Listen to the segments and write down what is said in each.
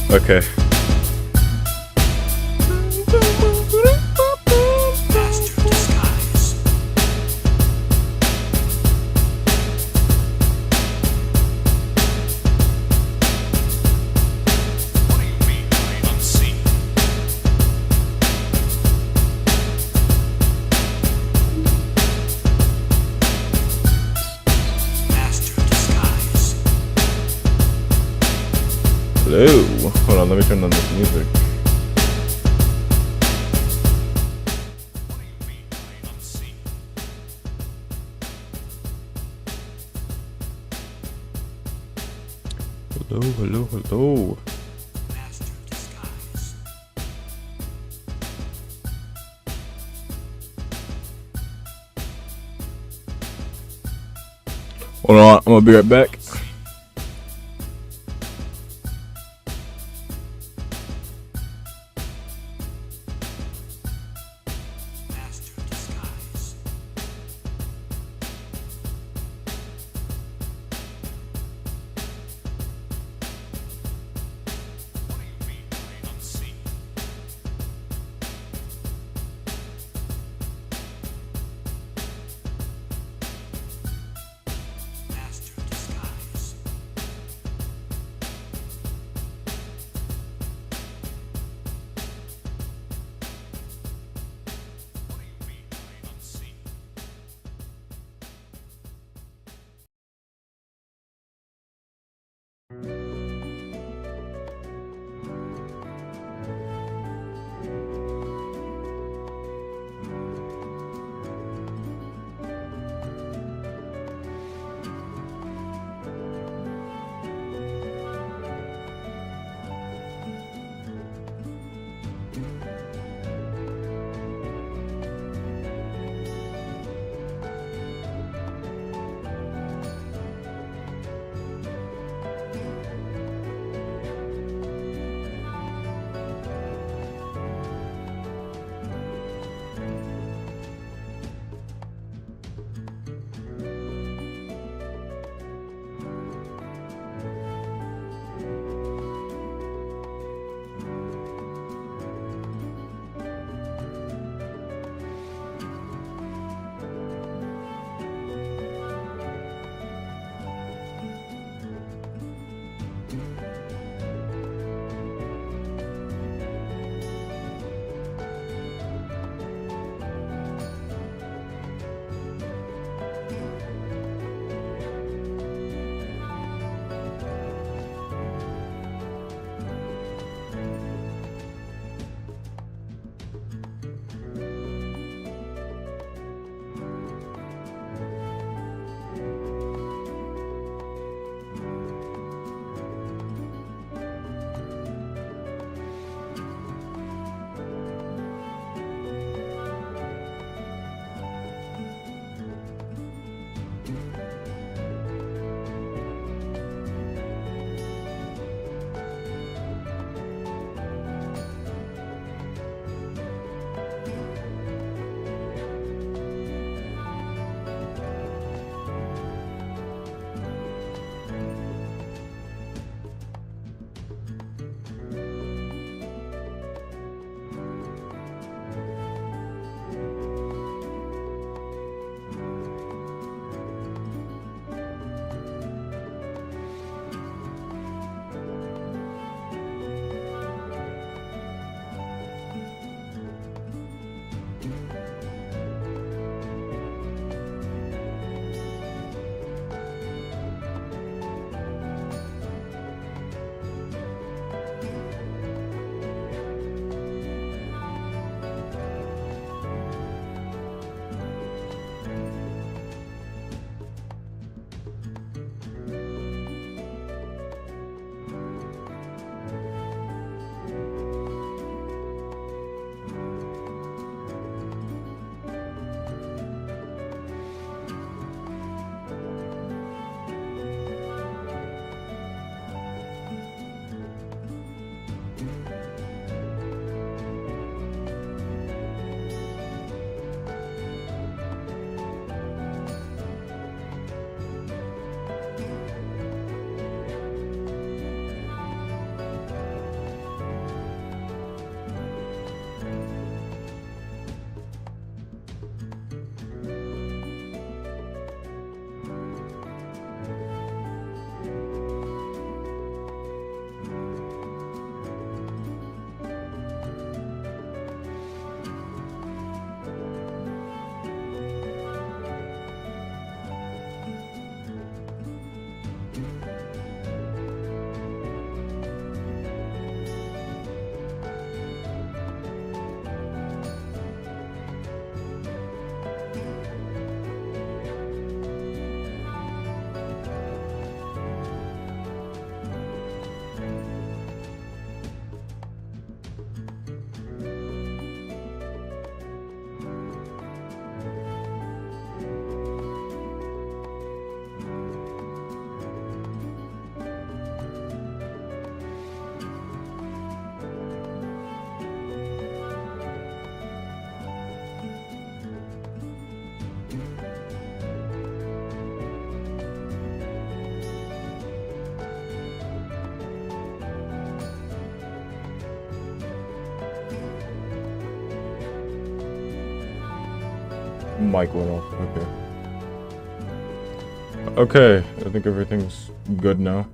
Okay. Hello. Hold on, let me turn on this music. Hello, hello, hello. Hold on, I'm gonna be right back. Mic went off. Okay. I think everything's good now.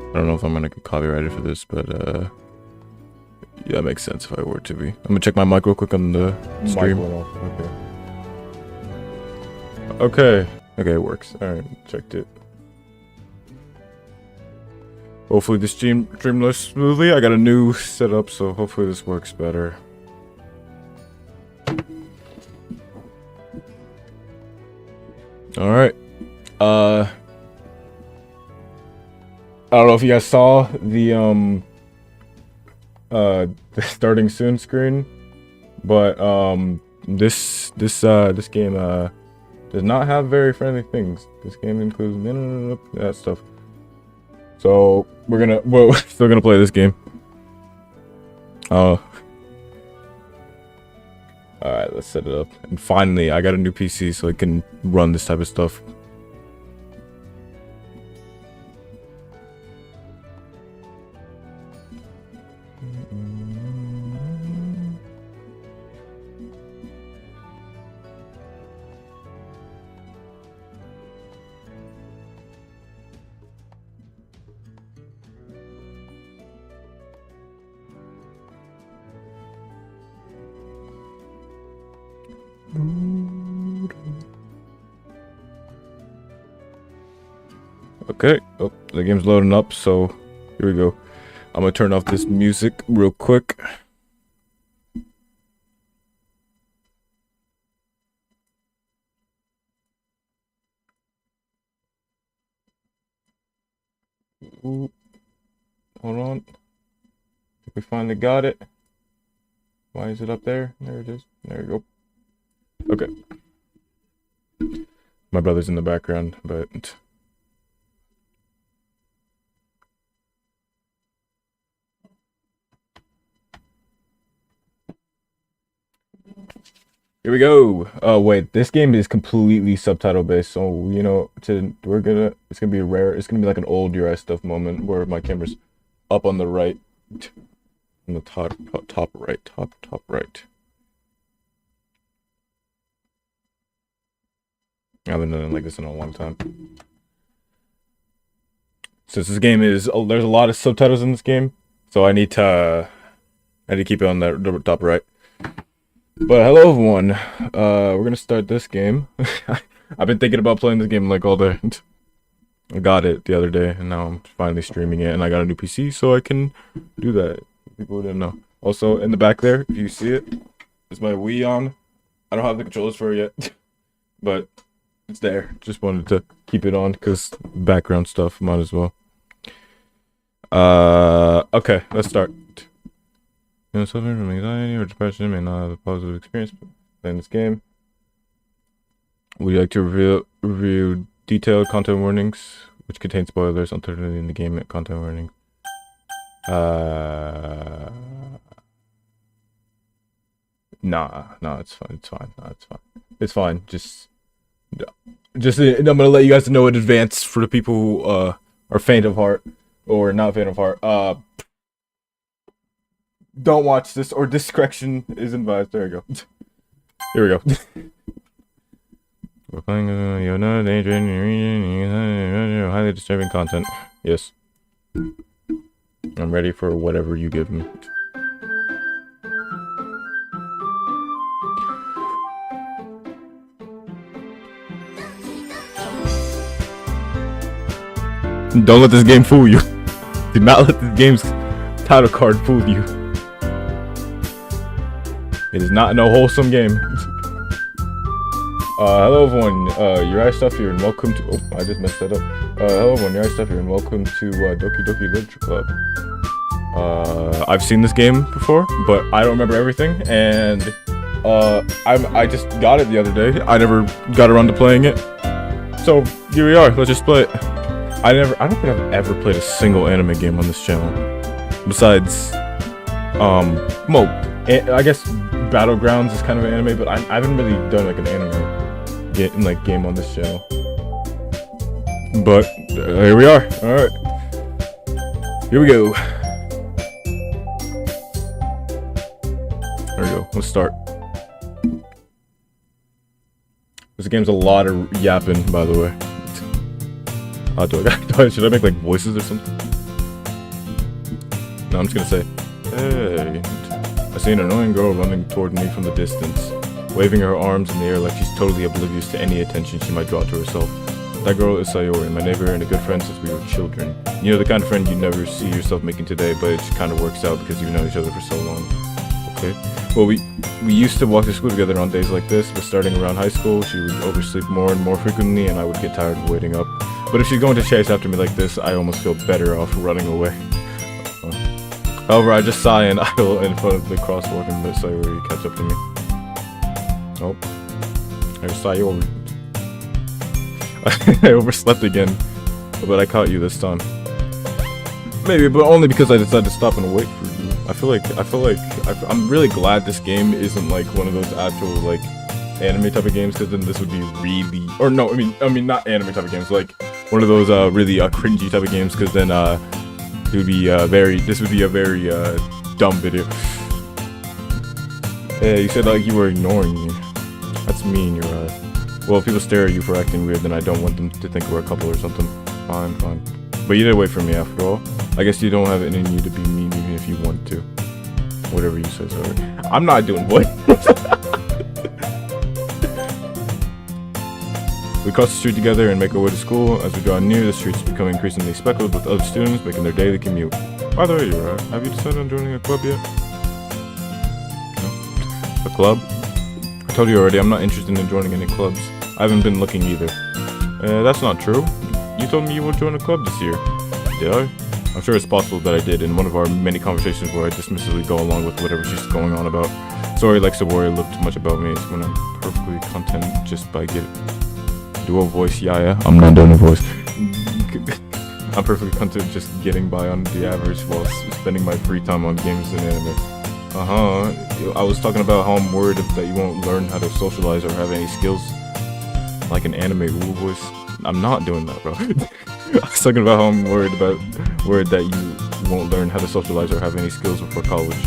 I don't know if I'm gonna get copyrighted for this, but yeah, it makes sense if I were to be. I'm gonna check my mic real quick on the stream. Mic went off. Okay, it works. Alright, checked it. Hopefully the stream streamless smoothly. I got a new setup, so hopefully this works better. Alright. I don't know if you guys saw the starting soon screen, but this game does not have very friendly things. This game includes that stuff. So we're still gonna play this game. Alright, let's set it up. And finally, I got a new PC so I can run this type of stuff. Okay, oh, the game's loading up, so here we go. I'm gonna turn off this music real quick. Ooh. Hold on. I think we finally got it. Why is it up there? There it is. There you go. Okay. My brother's in the background, but... Here we go. Oh wait, this game is completely subtitle based, so you know, it's gonna be rare. It's gonna be like an old UI stuff moment where my camera's up on the right, on the top right. I haven't done it like this in a long time. Since this game is, there's a lot of subtitles in this game, so I need to keep it on the top right. But hello everyone, we're gonna start this game. I've been thinking about playing this game like all day. I got it the other day and now I'm finally streaming it, and I got a new PC so I can do that. People didn't know. Also in the back there, if you see it, is my Wii on. I don't have the controllers for it yet, but it's there. Just wanted to keep it on because background stuff might as well. Okay, let's start. You know, suffering from anxiety or depression may not have a positive experience playing this game. Would you like to review detailed content warnings, which contain spoilers, alternatively in the game content warnings? Nah, it's fine. It's fine. Just I'm gonna let you guys know in advance for the people who are faint of heart or not faint of heart. Don't watch this, or discretion is advised. There we go. Here we go. We're playing you're not a danger in your region, highly disturbing content. Yes. I'm ready for whatever you give me. Don't let this game fool you. Do not let this game's title card fool you. It is not no wholesome game. Hello everyone, your eye stuff here and welcome to... Oh, I just messed that up. Hello everyone, your eye stuff here and welcome to Doki Literature Club. I've seen this game before, but I don't remember everything, and I just got it the other day. I never got around to playing it. So, here we are, let's just play it. I don't think I've ever played a single anime game on this channel. Besides, I guess Battlegrounds is kind of an anime, but I haven't really done like an anime game on this channel. But here we are. All right, here we go. Let's start. This game's a lot of yapping, by the way. Should I make like voices or something? No, I'm just gonna say, hey. I see an annoying girl running toward me from the distance, waving her arms in the air like she's totally oblivious to any attention she might draw to herself. That girl is Sayori, my neighbor and a good friend since we were children. You know, the kind of friend you never see yourself making today, but it just kind of works out because you've known each other for so long. Okay. Well, we used to walk to school together on days like this, but starting around high school, she would oversleep more and more frequently, and I would get tired of waiting up. But if she's going to chase after me like this, I almost feel better off running away. However, I just sigh and idle in front of the crosswalk and let Sayori catch up to me. Oh. There's Sayori. I overslept again, but I caught you this time. Maybe, but only because I decided to stop and wait for you. I'm really glad this game isn't like one of those actual like anime type of games, because then this would be really, or no, I mean not anime type of games, like one of those really cringy type of games, because then it would be this would be a very dumb video. Hey, you said like you were ignoring me. That's mean, you're right. Well, if people stare at you for acting weird, then I don't want them to think we're a couple or something. Fine. But you did wait for me after all. I guess you don't have it in you to be mean even if you want to. Whatever you say, sorry. I'm not doing voice. We cross the street together and make our way to school. As we draw near, the streets become increasingly speckled with other students making their daily commute. By the way, you're right. Have you decided on joining a club yet? No. A club? I told you already, I'm not interested in joining any clubs. I haven't been looking either. That's not true. You told me you would join a club this year. Did I? I'm sure it's possible that I did in one of our many conversations where I dismissively go along with whatever she's going on about. Sorry likes to worry a little too much about me. It's when I'm perfectly content just by getting... Do a voice, yeah. I'm not doing a voice. I'm perfectly content just getting by on the average while spending my free time on games and anime. I was talking about how I'm worried that you won't learn how to socialize or have any skills. Like an anime voice. I'm not doing that, bro. I was talking about how I'm worried that you won't learn how to socialize or have any skills before college.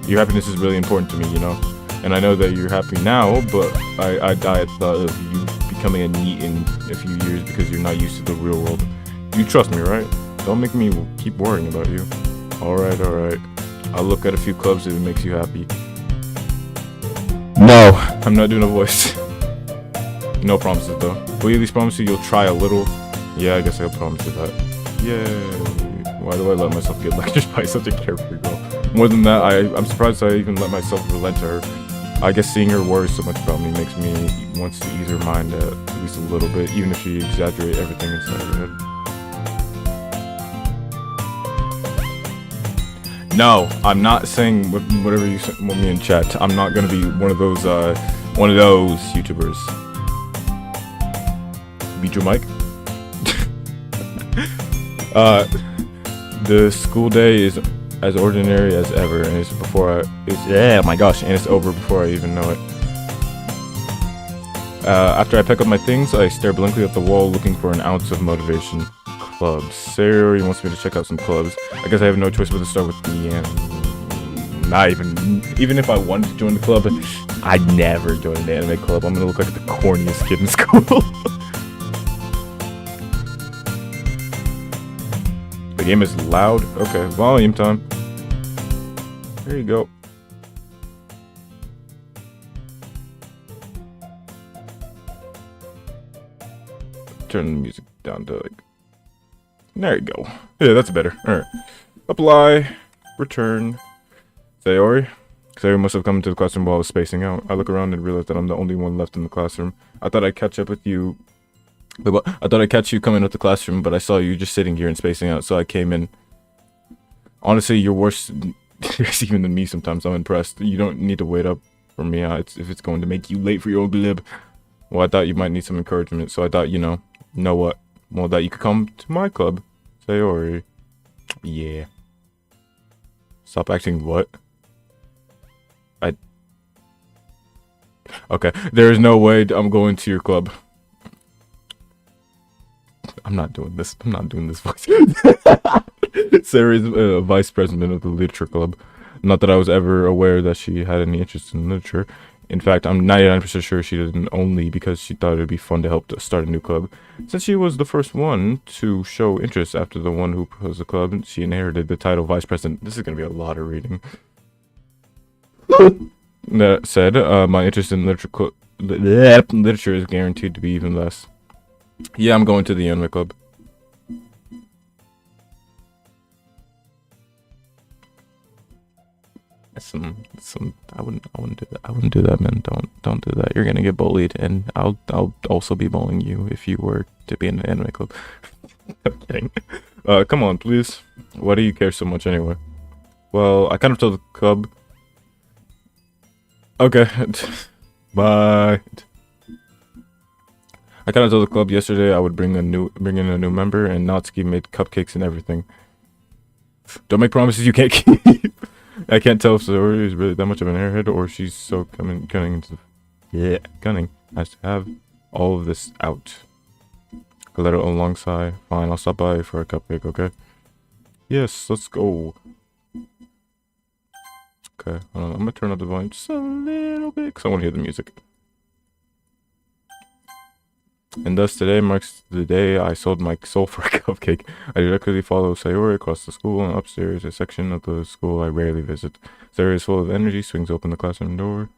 Your happiness is really important to me, you know? And I know that you're happy now, but I thought of you becoming a NEET in a few years because you're not used to the real world. You trust me, right? Don't make me keep worrying about you. Alright. I'll look at a few clubs if it makes you happy. No, I'm not doing a voice. No promises though. Will you at least promise you'll try a little? Yeah, I guess I'll promise you that. Yay. Why do I let myself get lectured by such a carefree girl? More than that, I'm surprised I even let myself relent to her. I guess seeing her worry so much about me makes me want to ease her mind at least a little bit, even if she exaggerates everything inside her head. No, I'm saying whatever you want me in chat. I'm not gonna be one of those YouTubers. Beat your mic. The school day is as ordinary as ever, and it's over before I even know it. After I pick up my things, I stare blankly at the wall, looking for an ounce of motivation. Clubs. Sayori wants me to check out some clubs. I guess I have no choice but to start with the not even if I wanted to join the club, I'd never join an anime club. I'm gonna look like the corniest kid in school. The game is loud. Okay, volume time. There you go. Turn the music down to like... There you go. Yeah, that's better. Alright. Apply. Return. Sayori. Sayori must have come into the classroom while I was spacing out. I look around and realize that I'm the only one left in the classroom. I thought I'd catch up with you... I thought I'd catch you coming up the classroom, but I saw you just sitting here and spacing out, so I came in. Honestly, you're worse even than me sometimes. I'm impressed. You don't need to wait up for me if it's going to make you late for your glib. Well, I thought you might need some encouragement, so I thought, know what? Well, that you could come to my club. Sayori. Yeah. Stop acting what? Okay, there is no way I'm going to your club. I'm not doing this voice. Sarah's vice president of the literature club. Not that I was ever aware that she had any interest in literature. In fact, I'm 99% sure she didn't, only because she thought it'd be fun to help to start a new club. Since she was the first one to show interest after the one who proposed the club, she inherited the title vice president. This is gonna be a lot of reading. That said, my interest in literature is guaranteed to be even less. Yeah, I'm going to the anime club. I wouldn't do that. I wouldn't do that, man. Don't do that. You're gonna get bullied, and I'll also be bullying you if you were to be in an anime club. I'm kidding. Come on, please. Why do you care so much anyway? Well, I kind of told the club. Okay. Bye. I kind of told the club yesterday I would bring in a new member, and Natsuki made cupcakes and everything. Don't make promises you can't keep. I can't tell if Sayori is really that much of an airhead or she's so cunning has to have all of this out. I let it alongside. Fine, I'll stop by for a cupcake, okay? Yes, let's go. Okay, I'm gonna turn up the volume just a little bit because I want to hear the music. And thus today marks the day I sold my soul for a cupcake. I directly follow Sayori across the school and upstairs, a section of the school I rarely visit. Sayori is full of energy, swings open the classroom door.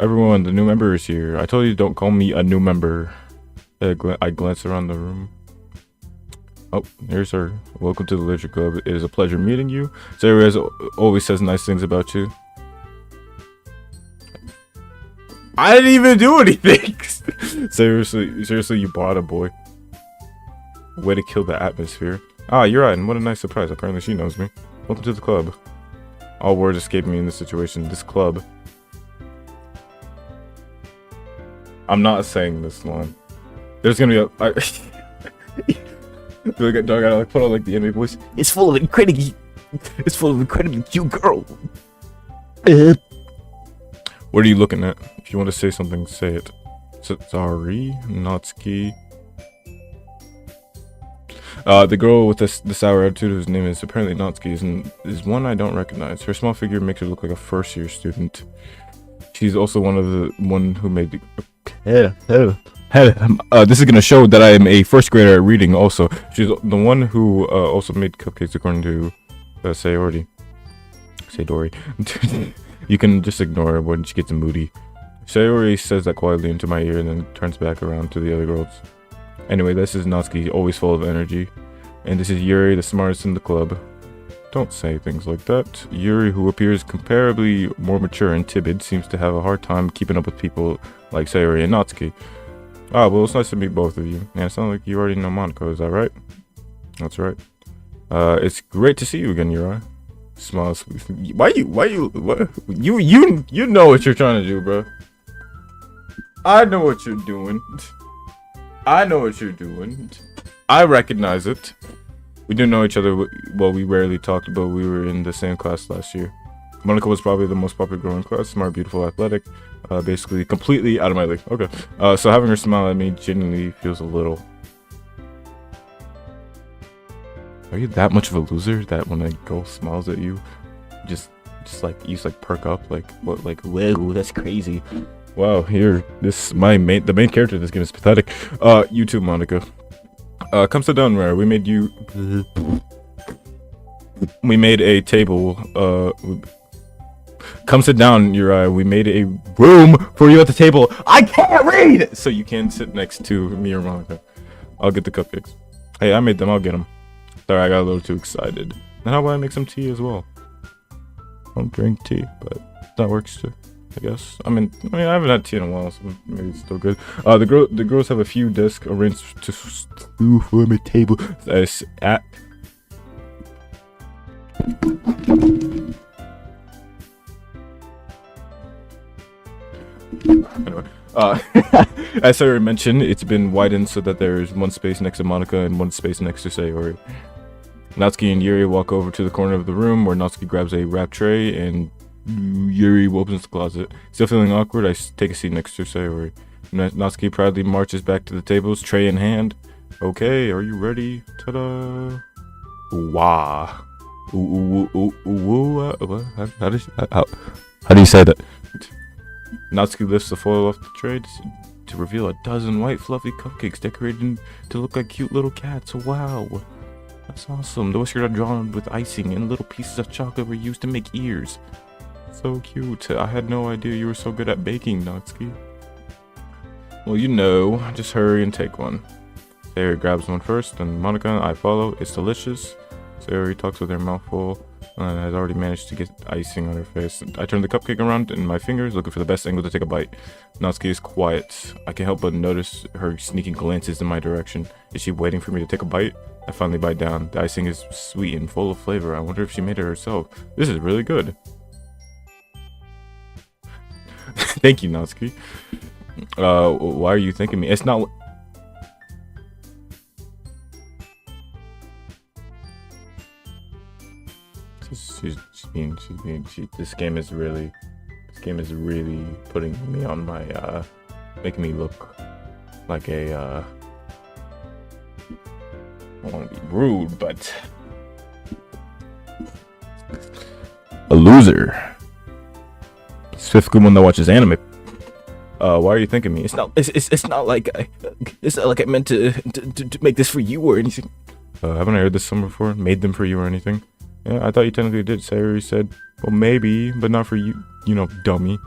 Everyone, the new member is here. I told you don't call me a new member. I glance around the room. Oh, here's her. Welcome to the literature club. It is a pleasure meeting you. Sayori always says nice things about you. I didn't even do anything. Seriously, you bought a boy. Way to kill the atmosphere. Ah, you're right, and what a nice surprise. Apparently she knows me. Welcome to the club. All words escape me in this situation. This club. I'm not saying this line. There's gonna be a... I feel like I gotta like put on like the anime voice. It's full of incredibly cute girl. What are you looking at? If you want to say something, say it. Sorry, Natsuki. The girl with the sour attitude, whose name is apparently Natsuki, is one I don't recognize. Her small figure makes her look like a first-year student. She's also one who made the... this is gonna show that I am a first grader at reading. Also, she's the one who also made cupcakes, according to Sayori. You can just ignore her when she gets moody. Sayori says that quietly into my ear and then turns back around to the other girls. Anyway, this is Natsuki, always full of energy. And this is Yuri, the smartest in the club. Don't say things like that. Yuri, who appears comparably more mature and timid, seems to have a hard time keeping up with people like Sayori and Natsuki. Ah, well, it's nice to meet both of you. Yeah, it sounds like you already know Monaco, is that right? That's right. It's great to see you again, Yuri. Smiles. You know what you're trying to do, bro. I know what you're doing. I know what you're doing. I recognize it. We didn't know each other, well, we rarely talked, but we were in the same class last year. Monica was probably the most popular girl in class, smart, beautiful, athletic, basically completely out of my league. Okay, so having her smile at me genuinely feels a little... Are you that much of a loser that when a girl smiles at you, just like you just perk up, like what, like whoa, that's crazy. Wow, here, the main character of this game is pathetic. You too, Monica. Come sit down, Rare. We made a table. Come sit down, Uriah. We made a room for you at the table. I can't read, so you can sit next to me or Monica. I'll get the cupcakes. Hey, I made them. I'll get them. Sorry, I got a little too excited. And how about I make some tea as well? I don't drink tea, but that works too, I guess. I mean, I haven't had tea in a while, so maybe it's still good. The girls have a few desks arranged to form a table at. Anyway, as I mentioned, it's been widened so that there's one space next to Monica and one space next to Sayori. Natsuki and Yuri walk over to the corner of the room where Natsuki grabs a wrap tray and Yuri opens the closet. Still feeling awkward, I take a seat next to Sayori. Natsuki proudly marches back to the tables, tray in hand. Okay, are you ready? Ta-da! Wow. What? How do you say that? Natsuki lifts the foil off the tray to reveal a dozen white fluffy cupcakes decorated to look like cute little cats. Wow, that's awesome. The whiskers are drawn with icing and little pieces of chocolate were used to make ears. So cute. I had no idea you were so good at baking, Natsuki. Well, you know, just hurry and take one. Sayori grabs one first, and Monica and I follow. It's delicious. Sayori talks with her mouth full and has already managed to get icing on her face. I turn the cupcake around in my fingers, looking for the best angle to take a bite. Natsuki is quiet. I can't help but notice her sneaking glances in my direction. Is she waiting for me to take a bite? I finally bite down. The icing is sweet and full of flavor. I wonder if she made it herself. This is really good. Thank you, Natsuki. Why are you thanking me? It's not... This game is really putting me on my, making me look like a, I don't want to be rude, but a loser. Specifically one that watches anime. Why are you thinking me? It's not like I meant to make this for you or anything. Haven't I heard this song before? Made them for you or anything? Yeah, I thought you technically did. Sayori said, well, maybe, but not for you, you know, dummy.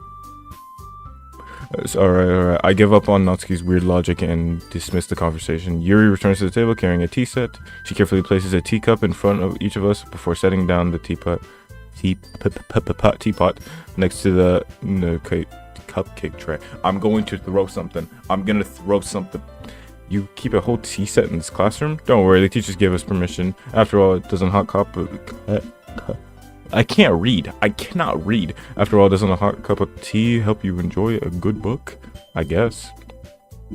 Alright. I give up on Natsuki's weird logic and dismiss the conversation. Yuri returns to the table carrying a tea set. She carefully places a teacup in front of each of us before setting down the teapot next to the cupcake tray. I'm going to throw something. You keep a whole tea set in this classroom? Don't worry, the teachers gave us permission. After all, doesn't a hot cup... I can't read. I cannot read. After all, doesn't a hot cup of tea help you enjoy a good book? I guess.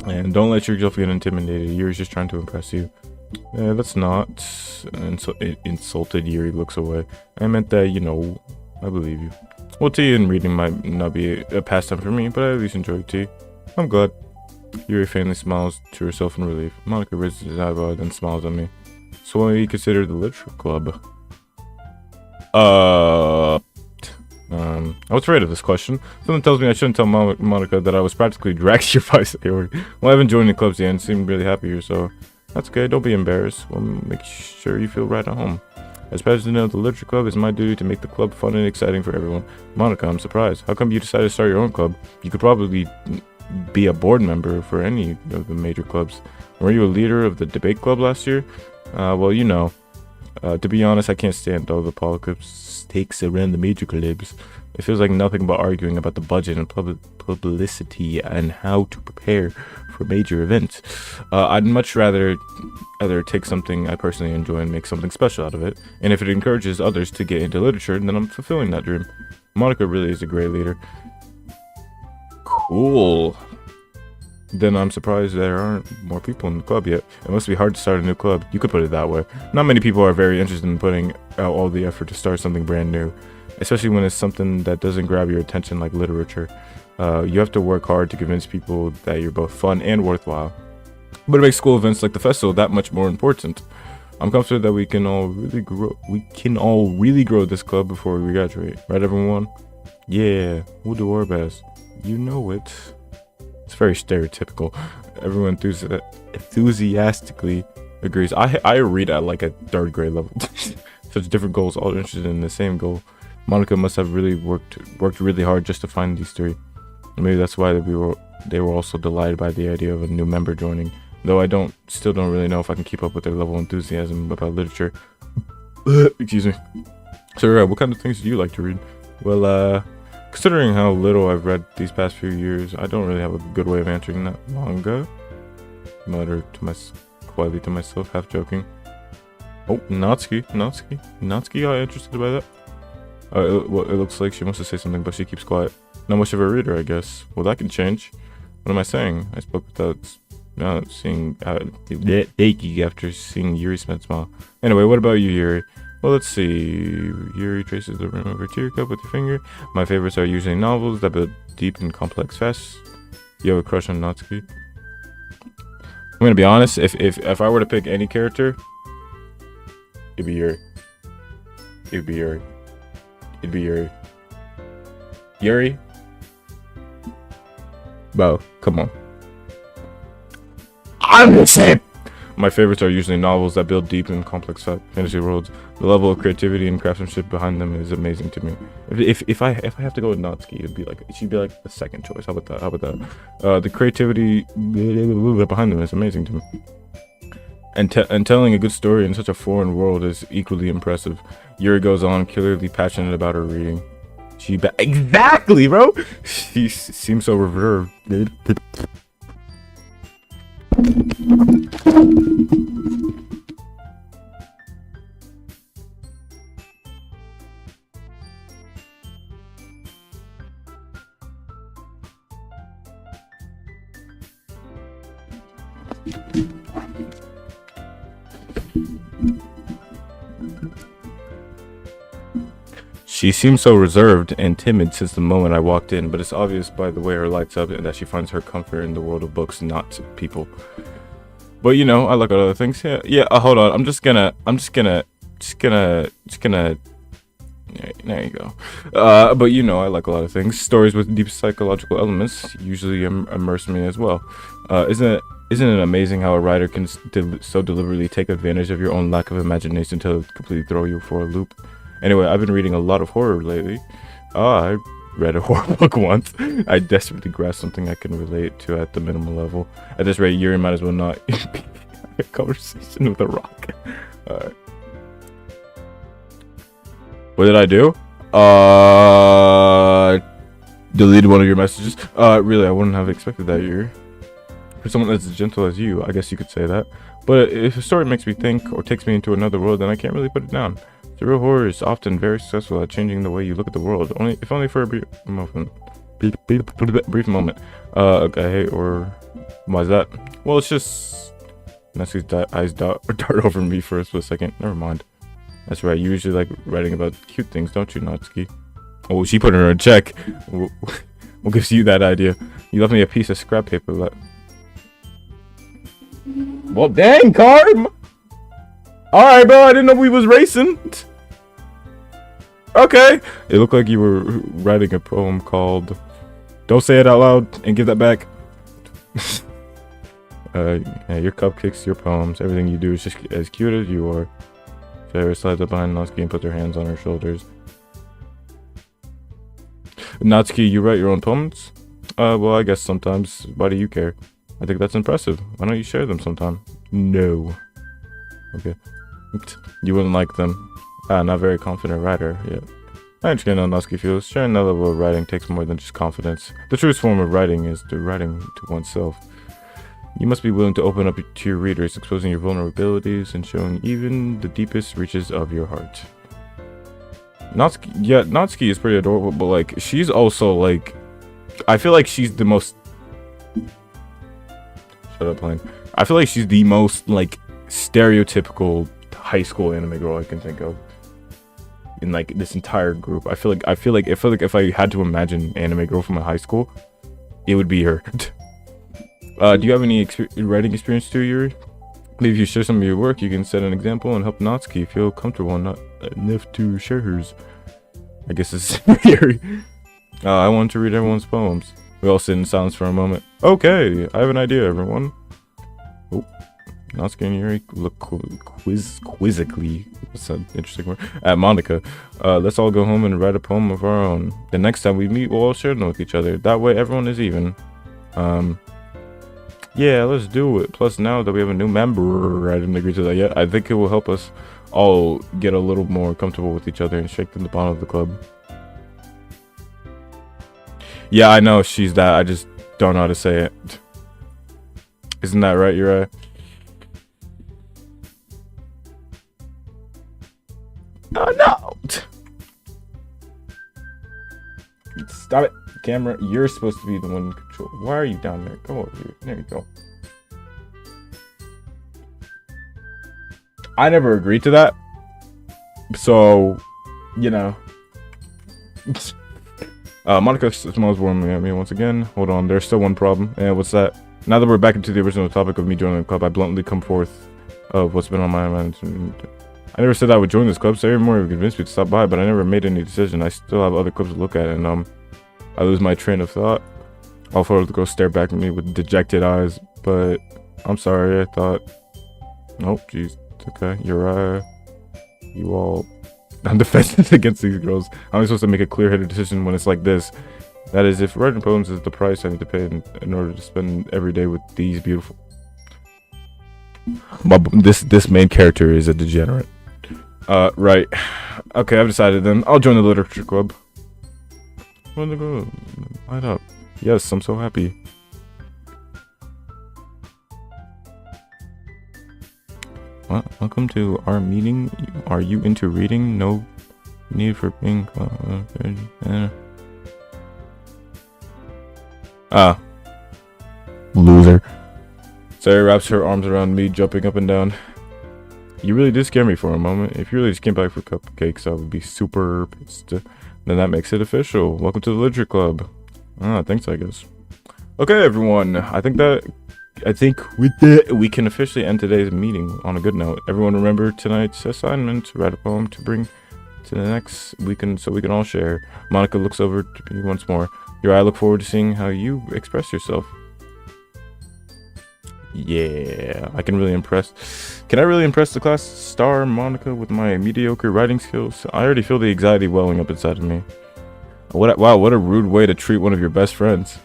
And don't let yourself get intimidated. Yuri's just trying to impress you. That's not... Insulted Yuri looks away. I meant that, you know, I believe you. Well, tea and reading might not be a pastime for me, but I at least enjoy tea. I'm glad. Yuri faintly smiles to herself in relief. Monica raises his eyebrow, then smiles at me. So what do you consider the literature club? I was afraid of this question. Something tells me I shouldn't tell Monica that I was practically dragged here by Sayori. Well, I haven't joined the clubs yet and seem really happy here, so that's okay. Don't be embarrassed. We'll make sure you feel right at home. As president of the literature club, it's my duty to make the club fun and exciting for everyone. Monica, I'm surprised. How come you decided to start your own club? You could probably be a board member for any of the major clubs. Were you a leader of the debate club last year? Well, you know, to be honest, I can't stand all the politics around the major clubs. It feels like nothing but arguing about the budget and publicity and how to prepare for major events. I'd much rather take something I personally enjoy and make something special out of it. And if it encourages others to get into literature, then I'm fulfilling that dream. Monica really is a great leader. Cool. Then I'm surprised there aren't more people in the club yet. It must be hard to start a new club. You could put it that way. Not many people are very interested in putting out all the effort to start something brand new, especially when it's something that doesn't grab your attention like literature. You have to work hard to convince people that you're both fun and worthwhile. But it makes school events like the festival that much more important. I'm confident that we can all really grow this club before we graduate. Right, everyone? Yeah, we'll do our best. You know it. It's very stereotypical. Everyone enthusiastically agrees. I read at like a 3rd grade level. Such different goals, all interested in the same goal. Monica must have really worked really hard just to find these three. And maybe that's why they were also delighted by the idea of a new member joining. Though I still don't really know if I can keep up with their level of enthusiasm about literature. Excuse me. So, what kind of things do you like to read? Well, considering how little I've read these past few years, I don't really have a good way of answering that. Manga? Muttered quietly to myself, half joking. Oh, Natsuki got interested by that. It looks like she wants to say something, but she keeps quiet. Not much of a reader, I guess. Well, that can change. What am I saying? I spoke without seeing Doki after seeing Yuri's smile. Anyway, what about you, Yuri? Well, let's see. Yuri traces the rim of her teacup with her finger. My favorites are usually novels that build deep and complex facts. You have a crush on Natsuki? I'm gonna be honest. If I were to pick any character, it'd be Yuri. It'd be Yuri. It'd be Yuri. Yuri? Bro, come on. I'm the same! My favorites are usually novels that build deep and complex fantasy worlds. The level of creativity and craftsmanship behind them is amazing to me. If I have to go with Natsuki, she'd be like the second choice. How about that? How about that? The creativity behind them is amazing to me. And telling a good story in such a foreign world is equally impressive. Yuri goes on, clearly passionate about her reading. Exactly, bro. She seems so reserved. She seems so reserved and timid since the moment I walked in, but it's obvious by the way her lights up and that she finds her comfort in the world of books, not people. But you know, I look at other things. Yeah. Hold on. I'm just gonna. There you go. But you know, I like a lot of things. Stories with deep psychological elements usually immerse me as well. Isn't it amazing how a writer can so deliberately take advantage of your own lack of imagination to completely throw you for a loop? Anyway, I've been reading a lot of horror lately. I read a horror book once. I desperately grasped something I can relate to at the minimal level. At this rate, Yuri might as well not be a conversation with a rock. Alright. What did I do? Deleted one of your messages. Really, I wouldn't have expected that, Yuri. For someone that's as gentle as you, I guess you could say that. But if a story makes me think or takes me into another world, then I can't really put it down. Surreal horror is often very successful at changing the way you look at the world, if only for a brief moment. Okay, or why is that? Well, it's just Natsuki's eyes dart over me for a split second. Never mind. That's right. You usually like writing about cute things, don't you, Natsuki? Oh, she put her in check. What gives you that idea? You left me a piece of scrap paper. Well, dang, Carm. All right, bro. I didn't know we was racing. Okay. It looked like you were writing a poem called "Don't Say It Out Loud" and give that back. Yeah, your cupcakes, your poems, everything you do is just as cute as you are. Sarah slides up behind Natsuki and puts her hands on her shoulders. Natsuki, you write your own poems? Well, I guess sometimes. Why do you care? I think that's impressive. Why don't you share them sometime? No. Okay. You wouldn't like them. Not very confident writer. Yeah. I understand how Natsuki feels. Sharing that level of writing takes more than just confidence. The truest form of writing is the writing to oneself. You must be willing to open up to your readers, exposing your vulnerabilities and showing even the deepest reaches of your heart. Natsuki is pretty adorable, but like, she's also like, I feel like she's the most. Shut up, Plane. I feel like she's the most like stereotypical high school anime girl I can think of. In like this entire group, I feel like if I had to imagine anime girl from my high school, it would be her. Do you have any writing experience too, Yuri? Maybe if you share some of your work, you can set an example and help Natsuki feel comfortable enough to share hers. I guess it's Yuri. I want to read everyone's poems. We all sit in silence for a moment. Okay, I have an idea, everyone. Oh, Natsuki and Yuri look quizzically. That's an interesting word. At Monica. Let's all go home and write a poem of our own. The next time we meet, we'll all share them with each other. That way, everyone is even. Yeah, let's do it. Plus, now that we have a new member, I didn't agree to that yet. I think it will help us all get a little more comfortable with each other and strengthen the bond of the club. Yeah, I know she's that. I just don't know how to say it. Isn't that right, Uri? Oh no! Stop it, camera. You're supposed to be the one in control. Why are you down there? Go over here. There you go. I never agreed to that. So, you know. Monica smells warmly at me once again. Hold on, there's still one problem. And what's that? Now that we're back into the original topic of me joining the club, I bluntly come forth of what's been on my mind. I never said I would join this club. Sayori Mori convinced me to stop by, but I never made any decision. I still have other clubs to look at, and I lose my train of thought. All four of the girls stare back at me with dejected eyes, but I'm sorry, I thought... Nope, jeez. Okay, you're right. You all... I'm defensive against these girls. I'm supposed to make a clear-headed decision when it's like this. That is, if writing poems is the price I need to pay in order to spend every day with these beautiful... This main character is a degenerate. Right. Okay, I've decided then. I'll join the literature club. Where'd they go? Light up. Yes, I'm so happy. Well, welcome to our meeting. Are you into reading? No need for being... Loser. Sarah wraps her arms around me, jumping up and down. You really did scare me for a moment. If you really just came back for cupcakes, I would be super pissed. Then that makes it official. Welcome to the literature club. Thanks, I guess. Okay, everyone. I think with that, we can officially end today's meeting on a good note. Everyone remember tonight's assignment. Write a poem to bring to the next weekend so we can all share. Monica looks over to me once more. I look forward to seeing how you express yourself. Yeah, I can really impress. Can I really impress the class star Monica with my mediocre writing skills? I already feel the anxiety welling up inside of me. Wow, what a rude way to treat one of your best friends.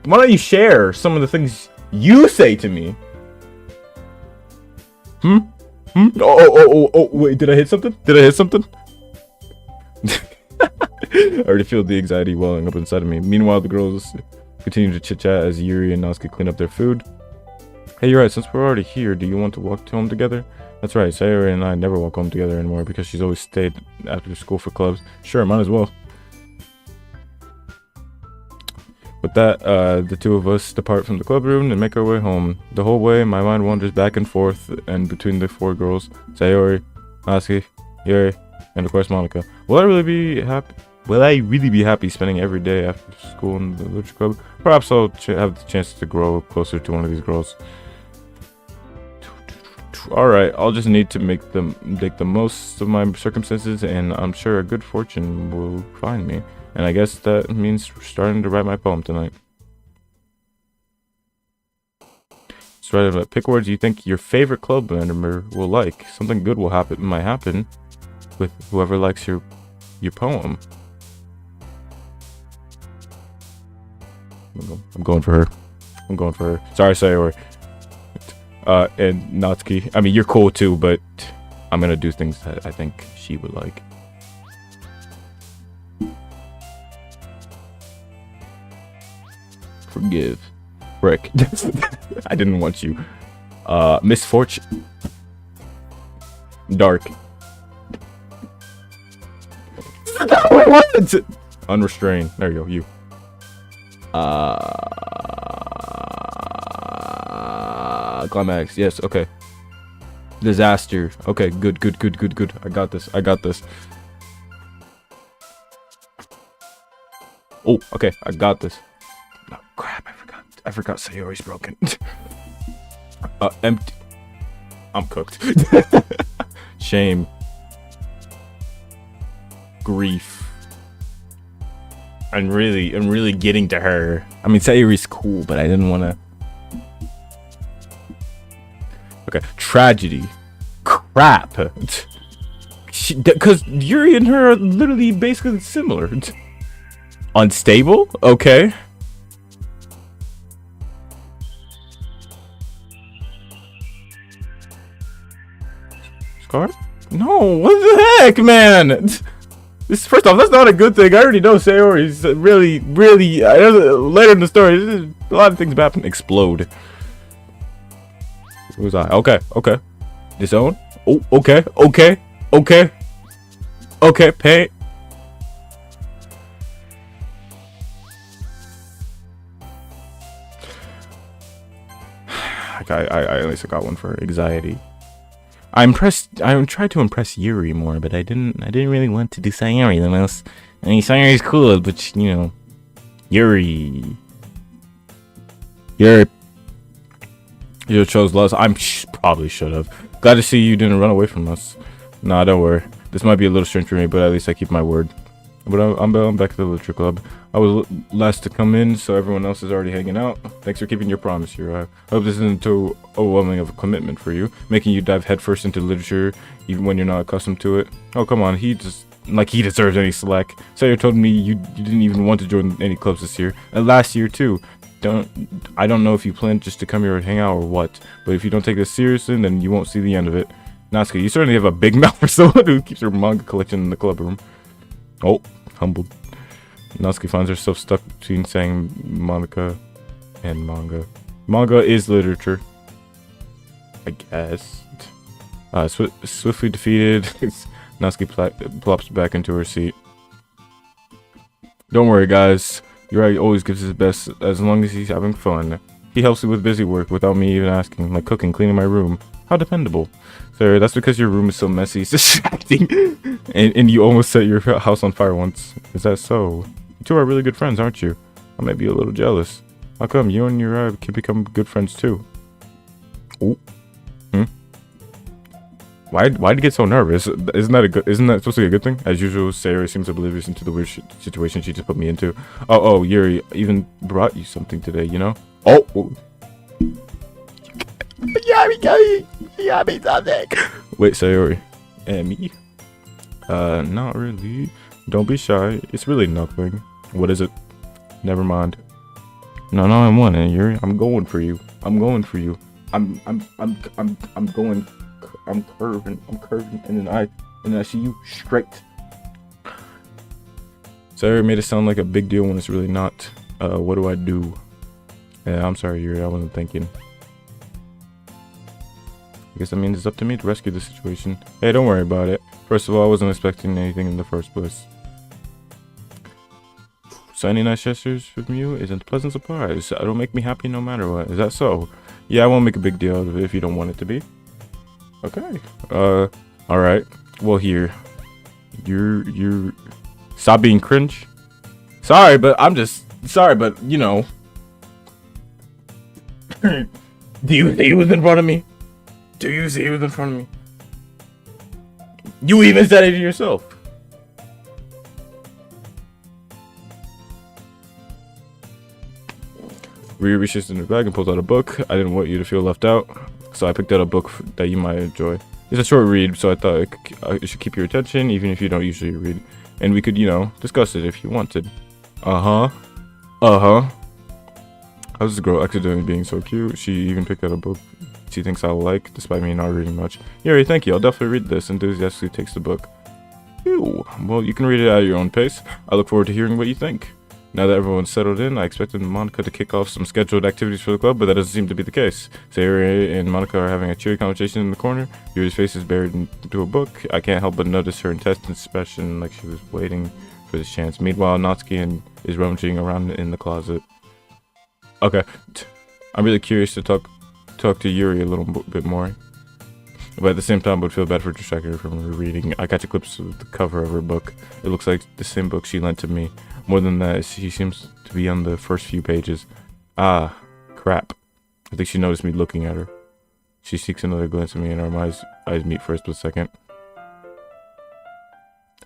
Why don't you share some of the things you say to me? Oh, wait, did I hit something? I already feel the anxiety welling up inside of me. Meanwhile, the girls continue to chit-chat as Yuri and Natsuki clean up their food. Hey, you're right, since we're already here, do you want to walk home together? That's right, Sayori and I never walk home together anymore because she's always stayed after school for clubs. Sure, might as well. With that, the two of us depart from the club room and make our way home. The whole way, my mind wanders back and forth and between the four girls, Sayori, Natsuki, Yuri, and of course Monica. Will I really be happy spending every day after school in the literature club? Perhaps I'll have the chance to grow closer to one of these girls. Alright, I'll just need to make the most of my circumstances, and I'm sure a good fortune will find me. And I guess that means starting to write my poem tonight. So write it. Pick words you think your favorite club member will like. Something good might happen with whoever likes your poem. I'm going for her. Sorry, Sayori. And Natsuki. I mean, you're cool too, but I'm gonna do things that I think she would like. Forgive. Frick. I didn't want you. Misfortune. Dark. What? Unrestrained. There you go. You. Climax. Yes. Okay. Disaster. Okay. Good. I got this. Oh. Okay. I got this. Oh crap! I forgot. Sayori's broken. Empty. I'm cooked. Shame. Grief. I'm really getting to her. I mean, Sayori's cool, but I didn't want to. Okay, tragedy. Crap. Because Yuri and her are literally basically similar. Unstable? Okay. Scar? No, what the heck, man? This, first off, that's not a good thing. I already know Sayori's really, later in the story, a lot of things happen. Explode. Who's I? Okay. Disown? Oh, okay. Pay. I at least got one for anxiety. I tried to impress Yuri more, but I didn't really want to do Sayori the most. I mean, Sayori's cool, but you know, Yuri chose less. Probably should have. Glad to see you didn't run away from us. Nah, don't worry. This might be a little strange for me, but at least I keep my word. But I'm back at the literature club. I was last to come in, so everyone else is already hanging out. Thanks for keeping your promise here. I hope this isn't too overwhelming of a commitment for you, making you dive headfirst into literature even when you're not accustomed to it. Oh, come on, he deserves any slack. Sayer told me you didn't even want to join any clubs this year, and last year too. I don't know if you plan just to come here and hang out or what, but if you don't take this seriously, then you won't see the end of it. Natsuki, you certainly have a big mouth for someone who keeps her manga collection in the club room. Oh, humbled. Natsuki finds herself stuck between saying Monica and manga. Manga is literature, I guess. Swiftly defeated, Natsuki plops back into her seat. Don't worry, guys. Yuri always gives his best as long as he's having fun. He helps me with busy work without me even asking, like cooking, cleaning my room. How dependable. Sorry, that's because your room is so messy, it's distracting. and you almost set your house on fire once. Is that so? You two are really good friends, aren't you? I might be a little jealous. How come you and Yuri can become good friends too? Oh. Why'd you get so nervous? Isn't that supposed to be a good thing? As usual, Sayori seems oblivious into the weird situation she just put me into. Oh, Yuri even brought you something today, you know? Oh. Yeah, me something. Wait, Sayori. Me? Not really. Don't be shy. It's really nothing. What is it? Never mind. No, I'm wanting Yuri. I'm going for you. I'm curving, and then I see you straight. Sayori made it sound like a big deal when it's really not. What do I do? Yeah, I'm sorry, Yuri. I wasn't thinking. I guess that means it's up to me to rescue the situation. Hey, don't worry about it. First of all, I wasn't expecting anything in the first place. So any nice gestures from you isn't a pleasant surprise. It'll make me happy no matter what. Is that so? Yeah, I won't make a big deal out of it if you don't want it to be. Okay. Alright. Well, here. You're... Stop being cringe. Sorry, but you know. Do you see who's in front of me? Do you see who's in front of me? You even said it to yourself. Ryu reaches in her bag and pulls out a book. I didn't want you to feel left out, so I picked out a book that you might enjoy. It's a short read, so I thought it should keep your attention, even if you don't usually read. And we could, you know, discuss it if you wanted. How's this girl accidentally being so cute? She even picked out a book she thinks I'll like, despite me not reading much. Yuri, thank you. I'll definitely read this. Enthusiastically takes the book. Ew. Well, you can read it at your own pace. I look forward to hearing what you think. Now that everyone's settled in, I expected Monica to kick off some scheduled activities for the club, but that doesn't seem to be the case. Sayori and Monica are having a cheery conversation in the corner. Yuri's face is buried into a book. I can't help but notice her intense expression, like she was waiting for this chance. Meanwhile, Natsuki is rummaging around in the closet. Okay. I'm really curious to talk to Yuri a little bit more. But at the same time, I would feel bad for distracting her from her reading. I got a glimpse of the cover of her book. It looks like the same book she lent to me. More than that, she seems to be on the first few pages. Ah, crap. I think she noticed me looking at her. She seeks another glance at me and our eyes meet for a split second.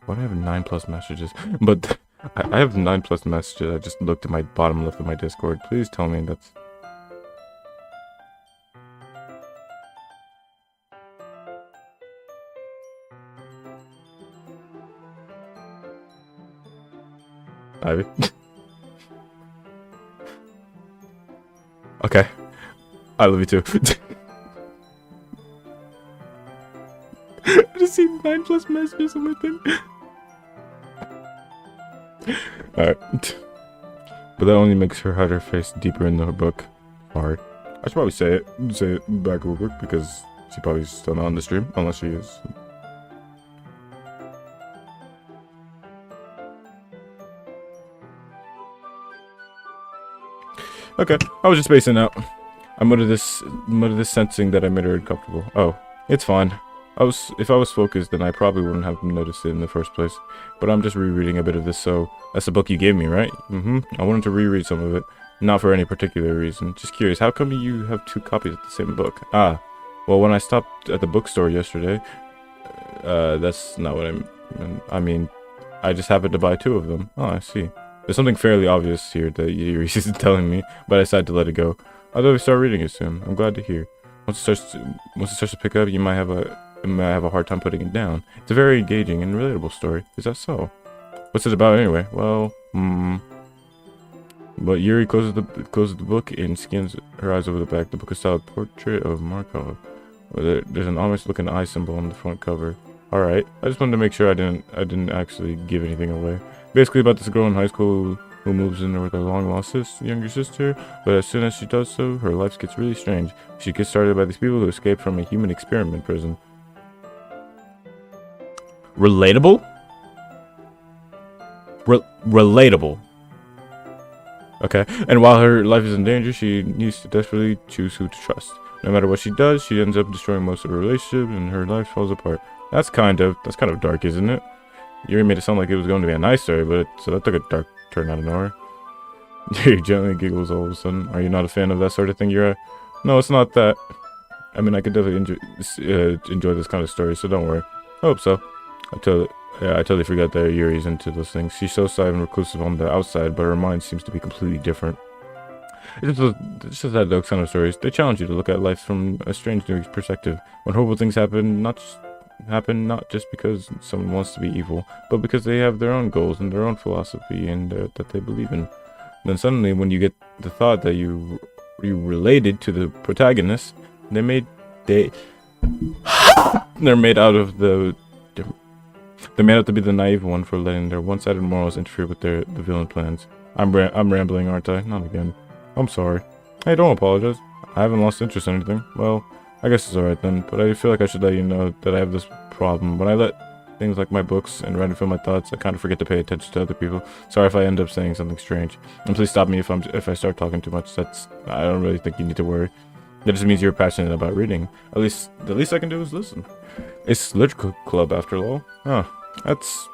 Why do I have 9+ messages? But I have 9+ messages. I just looked at my bottom left of my Discord. Please tell me that's... Ivy. Okay. I love you too. I just see 9+ messages on my thing. Alright. But that only makes her hide her face deeper in her book. Hard. I should probably say it back real quick because she probably still not on the stream, unless she is. Okay, I was just spacing out. I'm out of this sensing that I made her uncomfortable. Oh, it's fine. If I was focused, then I probably wouldn't have noticed it in the first place. But I'm just rereading a bit of this, so that's the book you gave me, right? I wanted to reread some of it, not for any particular reason. Just curious, how come you have 2 copies of the same book? Ah, Well, when I stopped at the bookstore yesterday, that's not what I mean, I just happened to buy 2 of them. Oh, I see. There's something fairly obvious here that Yuri isn't telling me, but I decided to let it go. I'll probably start reading it soon. I'm glad to hear. Once it starts to pick up, you might have a hard time putting it down. It's a very engaging and relatable story. Is that so? What's it about anyway? Well, But Yuri closes the book and scans her eyes over the back. The book is styled portrait of Markov. There's an ominous looking eye symbol on the front cover. All right, I just wanted to make sure I didn't actually give anything away. Basically about this girl in high school who moves in with her long lost younger sister, but as soon as she does so, her life gets really strange. She gets started by these people who escaped from a human experiment prison. Relatable? Relatable. Okay, and while her life is in danger, she needs to desperately choose who to trust. No matter what she does, she ends up destroying most of her relationships, and her life falls apart. That's kind of dark, isn't it? Yuri made it sound like it was going to be a nice story, so that took a dark turn out of nowhere. Yuri gently giggles all of a sudden. Are you not a fan of that sort of thing, Yuri? No, it's not that. I mean, I could definitely enjoy this kind of story, so don't worry. I hope so. I totally forgot that Yuri's into those things. She's so silent and reclusive on the outside, but her mind seems to be completely different. It's just that those kind of stories. They challenge you to look at life from a strange new perspective. When horrible things happen, not just because someone wants to be evil, but because they have their own goals and their own philosophy and that they believe in. Then suddenly, when you get the thought that you related to the protagonist, they're made out to be the naive one for letting their one-sided morals interfere with the villain plans. I'm rambling, aren't I? Not again. I'm sorry. Hey, don't apologize. I haven't lost interest in anything. Well, I guess it's alright then, but I feel like I should let you know that I have this problem. When I let things like my books and writing fill my thoughts, I kind of forget to pay attention to other people. Sorry if I end up saying something strange. And please stop me if I start talking too much. I don't really think you need to worry. That just means you're passionate about reading. The least I can do is listen. It's literature club after all. Huh. That's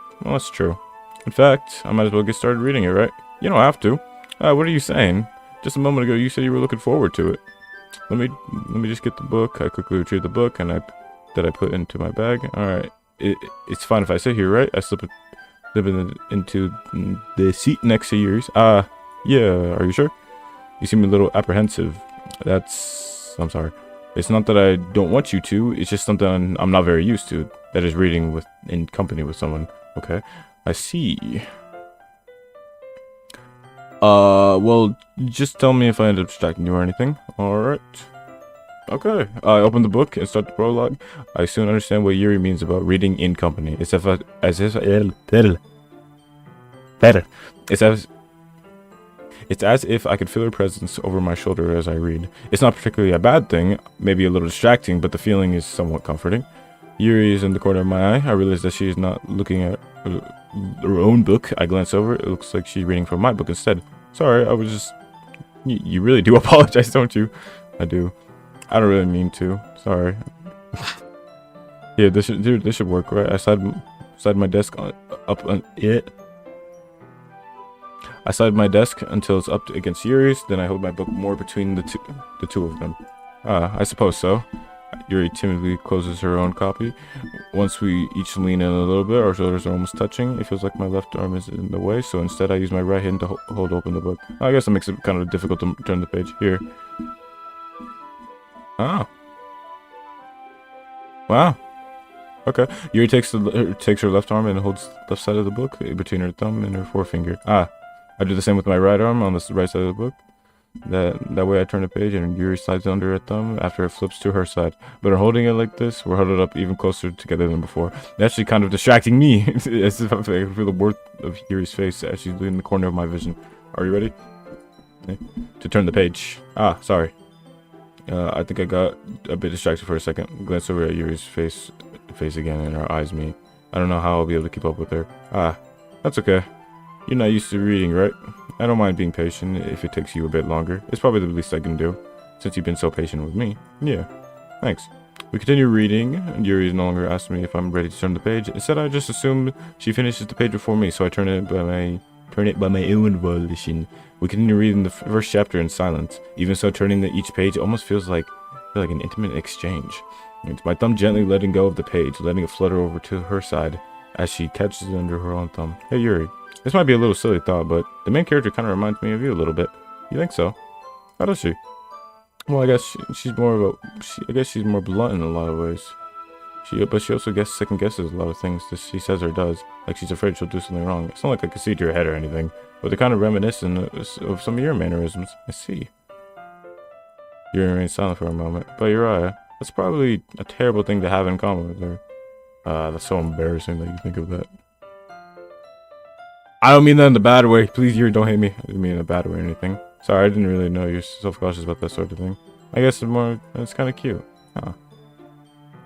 true. In fact, I might as well get started reading it, right? You don't have to. What are you saying? Just a moment ago, you said you were looking forward to it. Let me just get the book. I quickly retrieve the book and I put into my bag. All right. It's fine if I sit here, right? I slip it into the seat next to yours. Yeah. Are you sure? You seem a little apprehensive. I'm sorry. It's not that I don't want you to. It's just something I'm not very used to. That is reading in company with someone. Okay. I see. Well, just tell me if I end up distracting you or anything. Alright. Okay. I open the book and start the prologue. I soon understand what Yuri means about reading in company. It's as if I could feel her presence over my shoulder as I read. It's not particularly a bad thing, maybe a little distracting, but the feeling is somewhat comforting. Yuri is in the corner of my eye. I realize that she is not looking at her own book. I glance over. It looks like she's reading from my book instead. Sorry, I was just... You really do apologize, don't you? I do. I don't really mean to. Sorry. Yeah, this should work, right? I slide my desk up on it. I slide my desk until it's up against Yuri's. Then I hold my book more between the two of them. I suppose so. Yuri timidly closes her own copy. Once we each lean in a little bit, our shoulders are almost touching. It feels like my left arm is in the way, so instead I use my right hand to hold open the book. I guess that makes it kind of difficult to turn the page. Here. Ah. Wow. Okay. Yuri takes her left arm and holds the left side of the book between her thumb and her forefinger. Ah. I do the same with my right arm on the right side of the book. That way I turn the page and Yuri slides under her thumb after it flips to her side. But in holding it like this, we're huddled up even closer together than before. It's actually kind of distracting me, as if I can feel the warmth of Yuri's face as she's in the corner of my vision. Are you ready? Okay. To turn the page. Ah, sorry. I think I got a bit distracted for a second. Glance over at Yuri's face again and her eyes me. I don't know how I'll be able to keep up with her. Ah, that's okay. You're not used to reading, right? I don't mind being patient if it takes you a bit longer. It's probably the least I can do, since you've been so patient with me. Yeah, thanks. We continue reading, and Yuri no longer asks me if I'm ready to turn the page. Instead, I just assume she finishes the page before me, so I turn it by my own volition. We continue reading the first chapter in silence. Even so, turning each page almost feels like feel like an intimate exchange. It's my thumb gently letting go of the page, letting it flutter over to her side as she catches it under her own thumb. Hey Yuri, this might be a little silly thought, but the main character kind of reminds me of you a little bit. You think so? How does she? Well, I guess she's more of a. I guess she's more blunt in a lot of ways. But she also second guesses a lot of things that she says or does. Like she's afraid she'll do something wrong. It's not like I can see to your head or anything, but they're kind of reminiscent of some of your mannerisms. I see. You remain silent for a moment. But Uriah, that's probably a terrible thing to have in common with her. That's so embarrassing that you think of that. I don't mean that in a bad way. Please, Yuri, don't hate me. I didn't mean in a bad way or anything. Sorry, I didn't really know you're self-cautious about that sort of thing. I guess it's kind of cute. Huh.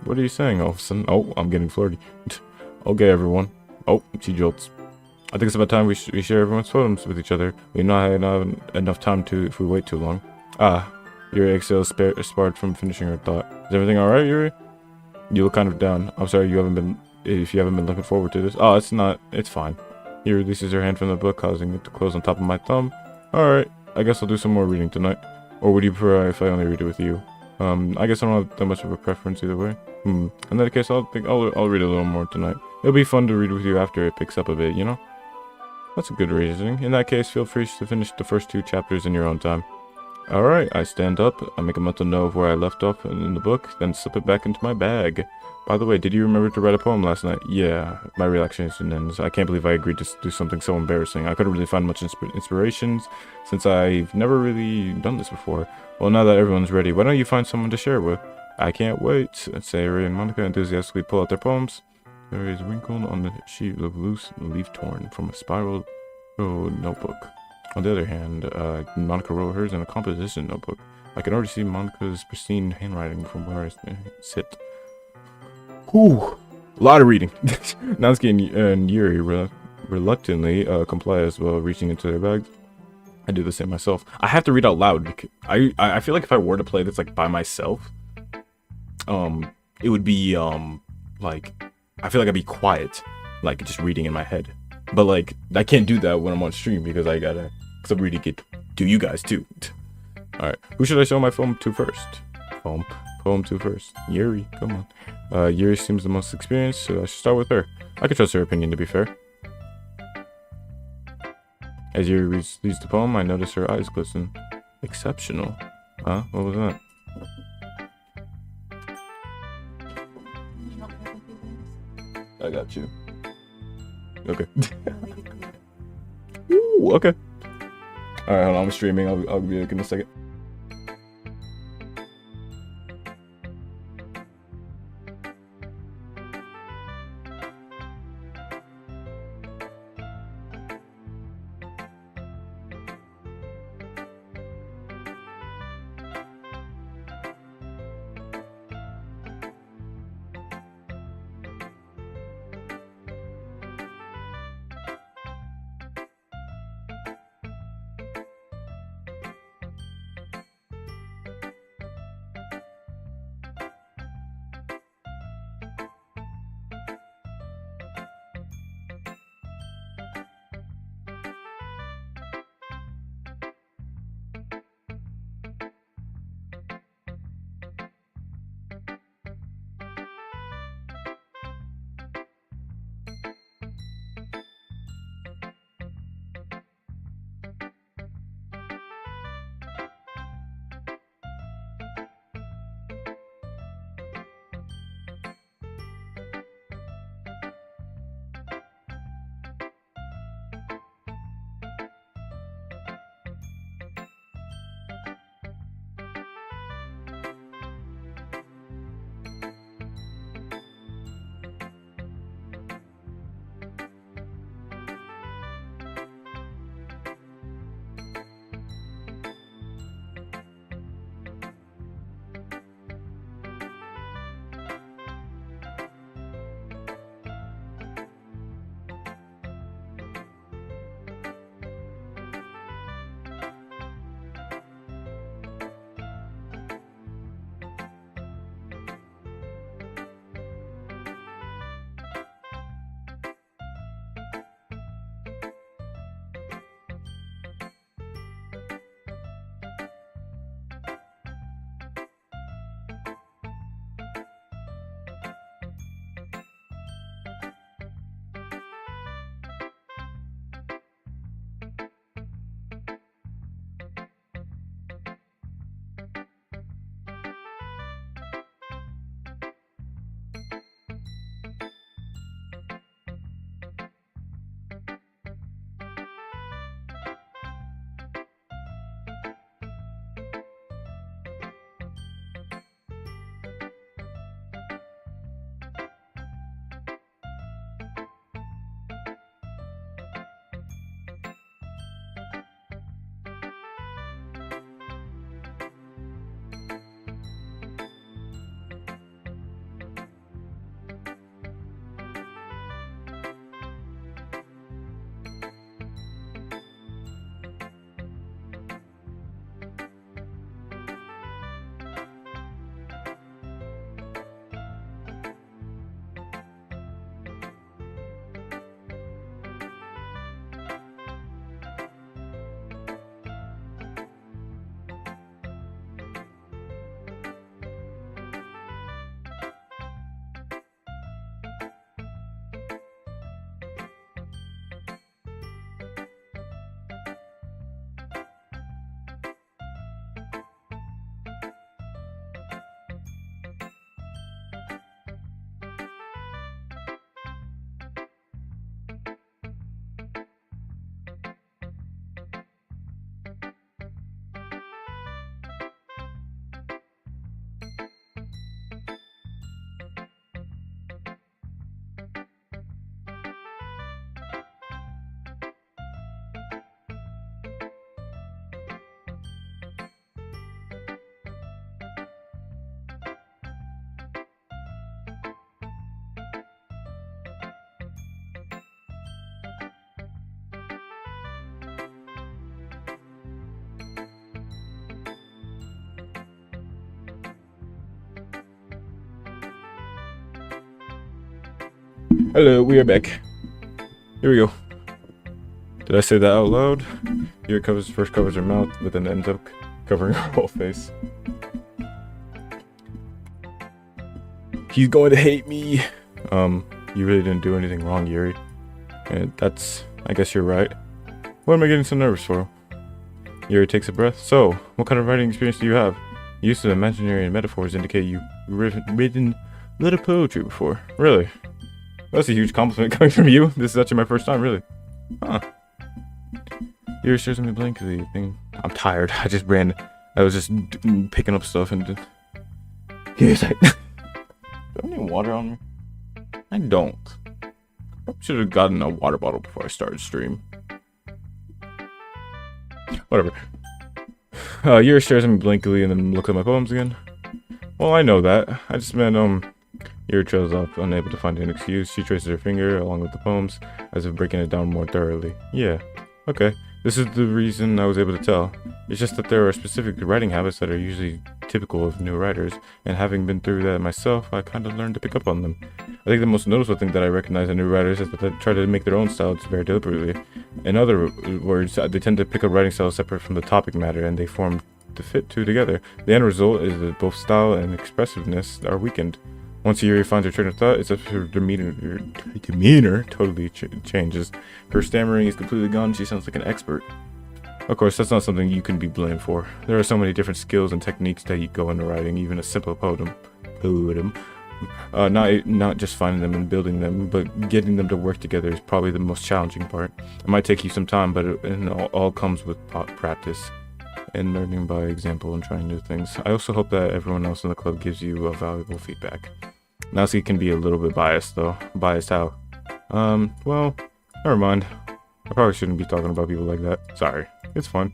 What are you saying all of a sudden? Oh, I'm getting flirty. Okay, everyone. Oh, she jolts. I think it's about time we share everyone's photos with each other. We not have enough time if we wait too long. Ah, Yuri exhales sparred from finishing her thought. Is everything alright, Yuri? You look kind of down. I'm sorry if you haven't been looking forward to this. Oh, it's not. It's fine. He releases her hand from the book, causing it to close on top of my thumb. Alright, I guess I'll do some more reading tonight. Or would you prefer if I only read it with you? I guess I don't have that much of a preference either way. In that case, I'll read a little more tonight. It'll be fun to read with you after it picks up a bit, you know? That's a good reasoning. In that case, feel free to finish the first 2 chapters in your own time. Alright, I stand up, I make a mental note of where I left off in the book, then slip it back into my bag. By the way, did you remember to write a poem last night? Yeah, my relaxation ends. I can't believe I agreed to do something so embarrassing. I couldn't really find much inspirations, since I've never really done this before. Well, now that everyone's ready, why don't you find someone to share with? I can't wait, Sayori and Monica enthusiastically pull out their poems. There is wrinkled on the sheet of loose leaf torn from a spiral notebook. On the other hand, Monica wrote hers in a composition notebook. I can already see Monica's pristine handwriting from where I sit. Whew! A lot of reading. Natsuki and Yuri reluctantly comply as well, reaching into their bags. I do the same myself. I have to read out loud because I feel like if I were to play this like by myself, it would be like I feel like I'd be quiet, like just reading in my head. But like I can't do that when I'm on stream because I'm reading it to you guys too. All right, who should I show my poem to first? Poem to first. Yuri, come on. Yuri seems the most experienced, so I should start with her. I can trust her opinion, to be fair. As Yuri reads the poem, I notice her eyes glisten. Exceptional. Huh? What was that? I got you. Okay. Ooh, okay. Alright, hold on, I'm streaming. I'll be back in a second. Hello, we are back. Here we go. Did I say that out loud? Here first covers her mouth, but then ends up covering her whole face. He's going to hate me. You really didn't do anything wrong, Yuri. And I guess you're right. What am I getting so nervous for? Yuri takes a breath. So, what kind of writing experience do you have? Use of imaginary metaphors indicate you've written a little poetry before. Really? That's a huge compliment coming from you. This is actually my first time, really. Huh. Yuri stares at me blankly. I'm tired. I was just picking up stuff and... Yes, do I need water on me? I don't. I should have gotten a water bottle before I started stream. Whatever. Yuri stares at me blankly and then looks at my poems again. Well, I know that. I just meant, Yuri trails off, unable to find an excuse. She traces her finger along with the poems, as if breaking it down more thoroughly. Yeah. Okay. This is the reason I was able to tell. It's just that there are specific writing habits that are usually typical of new writers, and having been through that myself, I kind of learned to pick up on them. I think the most noticeable thing that I recognize in new writers is that they try to make their own styles very deliberately. In other words, they tend to pick up writing styles separate from the topic matter, and they form to fit two together. The end result is that both style and expressiveness are weakened. Once Yuri finds her train of thought, it's as if her demeanor totally changes. Her stammering is completely gone. She sounds like an expert. Of course, that's not something you can be blamed for. There are so many different skills and techniques that you go into writing, even a simple poem. Not just finding them and building them, but getting them to work together is probably the most challenging part. It might take you some time, but it all comes with practice and learning by example and trying new things. I also hope that everyone else in the club gives you a valuable feedback. Nazi can be a little bit biased though. Biased how? Well, never mind. I probably shouldn't be talking about people like that. Sorry. It's fun.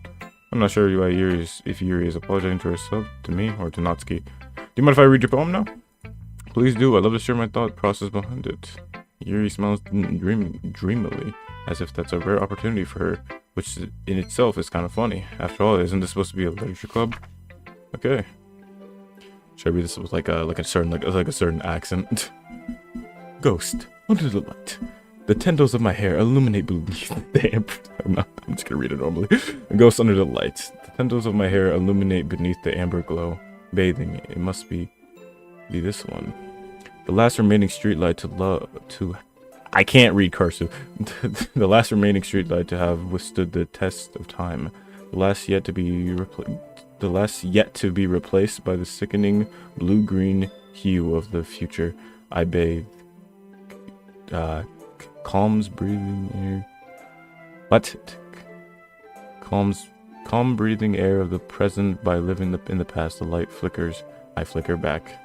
I'm not sure why if Yuri is apologizing to herself, to me, or to Natsuki. Do you mind if I read your poem now? Please do. I'd love to share my thought process behind it. Yuri smiles dreamily, as if that's a rare opportunity for her, which in itself is kind of funny. After all, isn't this supposed to be a literature club? Okay. Should I read this with like a certain accent? Ghost under the light. The tendrils of my hair illuminate beneath the amber. I'm just gonna read it normally. Ghost under the light. The tendrils of my hair illuminate beneath the amber glow, bathing. It must be this one. The last remaining streetlight to I can't read cursive. The last remaining streetlight to have withstood the test of time. The last yet to be replaced by the sickening blue-green hue of the future. I bathe. Calms breathing air. What? Calm breathing air of the present by living in the past. The light flickers. I flicker back.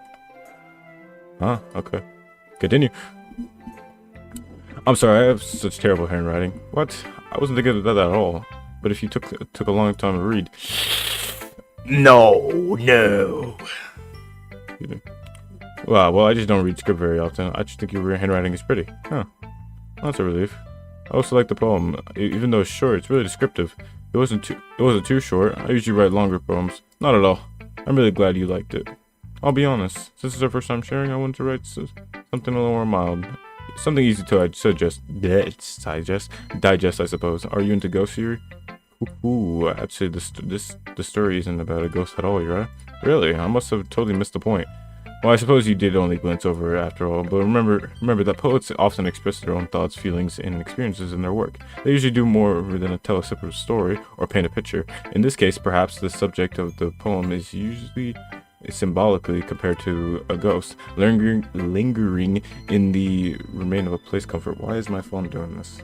Huh? Okay. Continue. I'm sorry, I have such terrible handwriting. What? I wasn't thinking of that at all. But if you took a long time to read. No. Wow, well, I just don't read script very often. I just think your handwriting is pretty. Huh. That's a relief. I also like the poem. Even though it's short, it's really descriptive. It wasn't too short. I usually write longer poems. Not at all. I'm really glad you liked it. I'll be honest. Since this is our first time sharing, I wanted to write something a little more mild. Something easy to digest, I suppose. Are you into ghost theory? Ooh, actually, the story isn't about a ghost at all, right? Really? I must have totally missed the point. Well, I suppose you did only glance over it after all, but remember that poets often express their own thoughts, feelings, and experiences in their work. They usually do more than tell a separate story or paint a picture. In this case, perhaps the subject of the poem is usually symbolically compared to a ghost, lingering in the remain of a place comfort. Why is my phone doing this?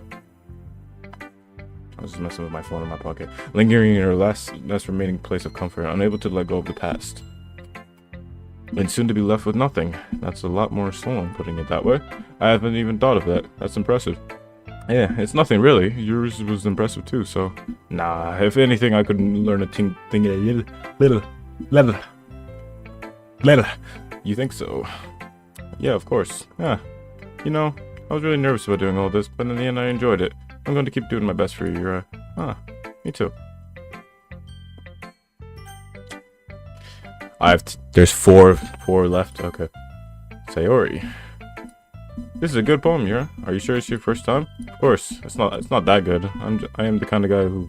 I was just messing with my phone in my pocket. Lingering in her last remaining place of comfort, unable to let go of the past. And soon to be left with nothing. That's a lot more solemn, putting it that way. I haven't even thought of that. That's impressive. Yeah, it's nothing really. Yours was impressive too, so... Nah, if anything, I could learn a little. You think so? Yeah, of course. Yeah. You know, I was really nervous about doing all this, but in the end I enjoyed it. I'm going to keep doing my best for you, me too. There's four left, okay. Sayori. This is a good poem, Yura. Are you sure it's your first time? Of course. It's not that good. I am the kind of guy who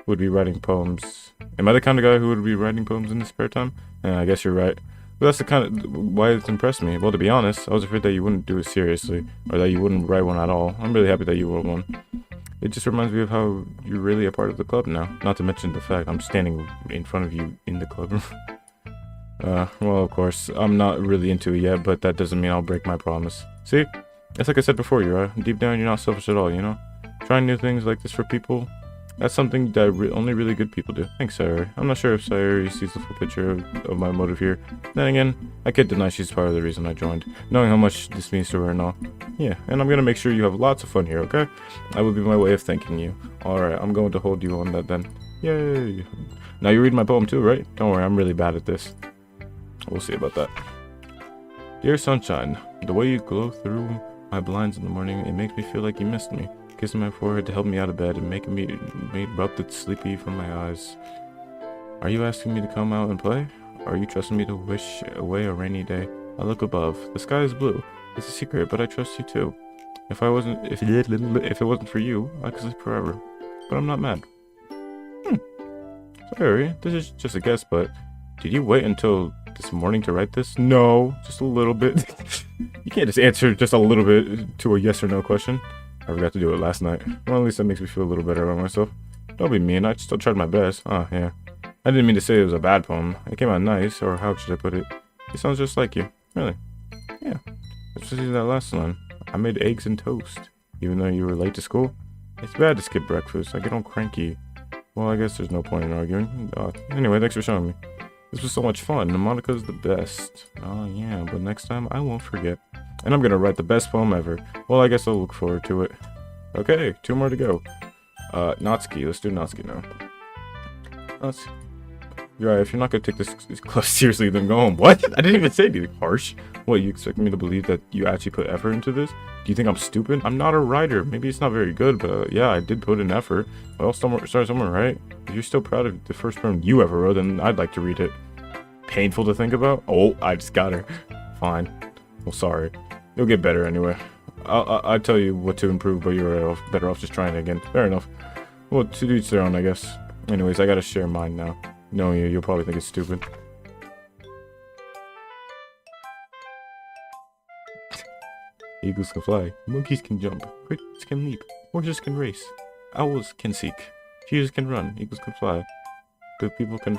would be writing poems. Am I the kind of guy who would be writing poems in his spare time? I guess you're right. But that's the kind of why it's impressed me. Well, to be honest, I was afraid that you wouldn't do it seriously, or that you wouldn't write one at all. I'm really happy that you wrote one. It just reminds me of how you're really a part of the club now. Not to mention the fact I'm standing in front of you in the club room. Well, of course, I'm not really into it yet, but that doesn't mean I'll break my promise. See? It's like I said before, Yura. Deep down, you're not selfish at all, you know? Trying new things like this for people, that's something that only really good people do. Thanks, Sayori. I'm not sure if Sayori sees the full picture of my motive here. Then again, I can't deny she's part of the reason I joined, knowing how much this means to her and all. Yeah, and I'm gonna make sure you have lots of fun here, okay? That would be my way of thanking you. Alright, I'm going to hold you on that then. Yay! Now you read my poem too, right? Don't worry, I'm really bad at this. We'll see about that. Dear sunshine, the way you glow through my blinds in the morning, it makes me feel like you missed me. Kissing my forehead to help me out of bed and making me rub the sleepy from my eyes. Are you asking me to come out and play? Or are you trusting me to wish away a rainy day? I look above. The sky is blue. It's a secret, but I trust you too. If it wasn't for you, I could sleep forever. But I'm not mad. Sorry, this is just a guess, but did you wait until this morning to write this? No, just a little bit. You can't just answer just a little bit to a yes or no question. I forgot to do it last night. Well, at least that makes me feel a little better about myself. Don't be mean, I still tried my best. Oh, yeah. I didn't mean to say it was a bad poem. It came out nice, or how should I put it? It sounds just like you. Really? Yeah. Especially that last line. I made eggs and toast, even though you were late to school. It's bad to skip breakfast. I get all cranky. Well, I guess there's no point in arguing. Anyway, thanks for showing me. This was so much fun. Monica's the best. Oh, yeah, but next time I won't forget. And I'm gonna write the best poem ever. Well, I guess I'll look forward to it. Okay, 2 more to go. Natsuki. Let's do Natsuki now. Natsuki. You're right, if you're not gonna take this class seriously, then go home. What? I didn't even say anything harsh. What, you expect me to believe that you actually put effort into this? Do you think I'm stupid? I'm not a writer. Maybe it's not very good, but yeah, I did put in effort. Well, start somewhere, right? If you're still proud of the first poem you ever wrote, then I'd like to read it. Painful to think about? Oh, I just got her. Fine. Well, sorry. You'll get better anyway. I'll tell you what to improve, but you're better off just trying it again. Fair enough. Well, to each their own, I guess. Anyways, I gotta share mine now. Knowing you'll probably think it's stupid. Eagles can fly, monkeys can jump, crickets can leap, horses can race, owls can seek, cheetahs can run, eagles can fly. Good people can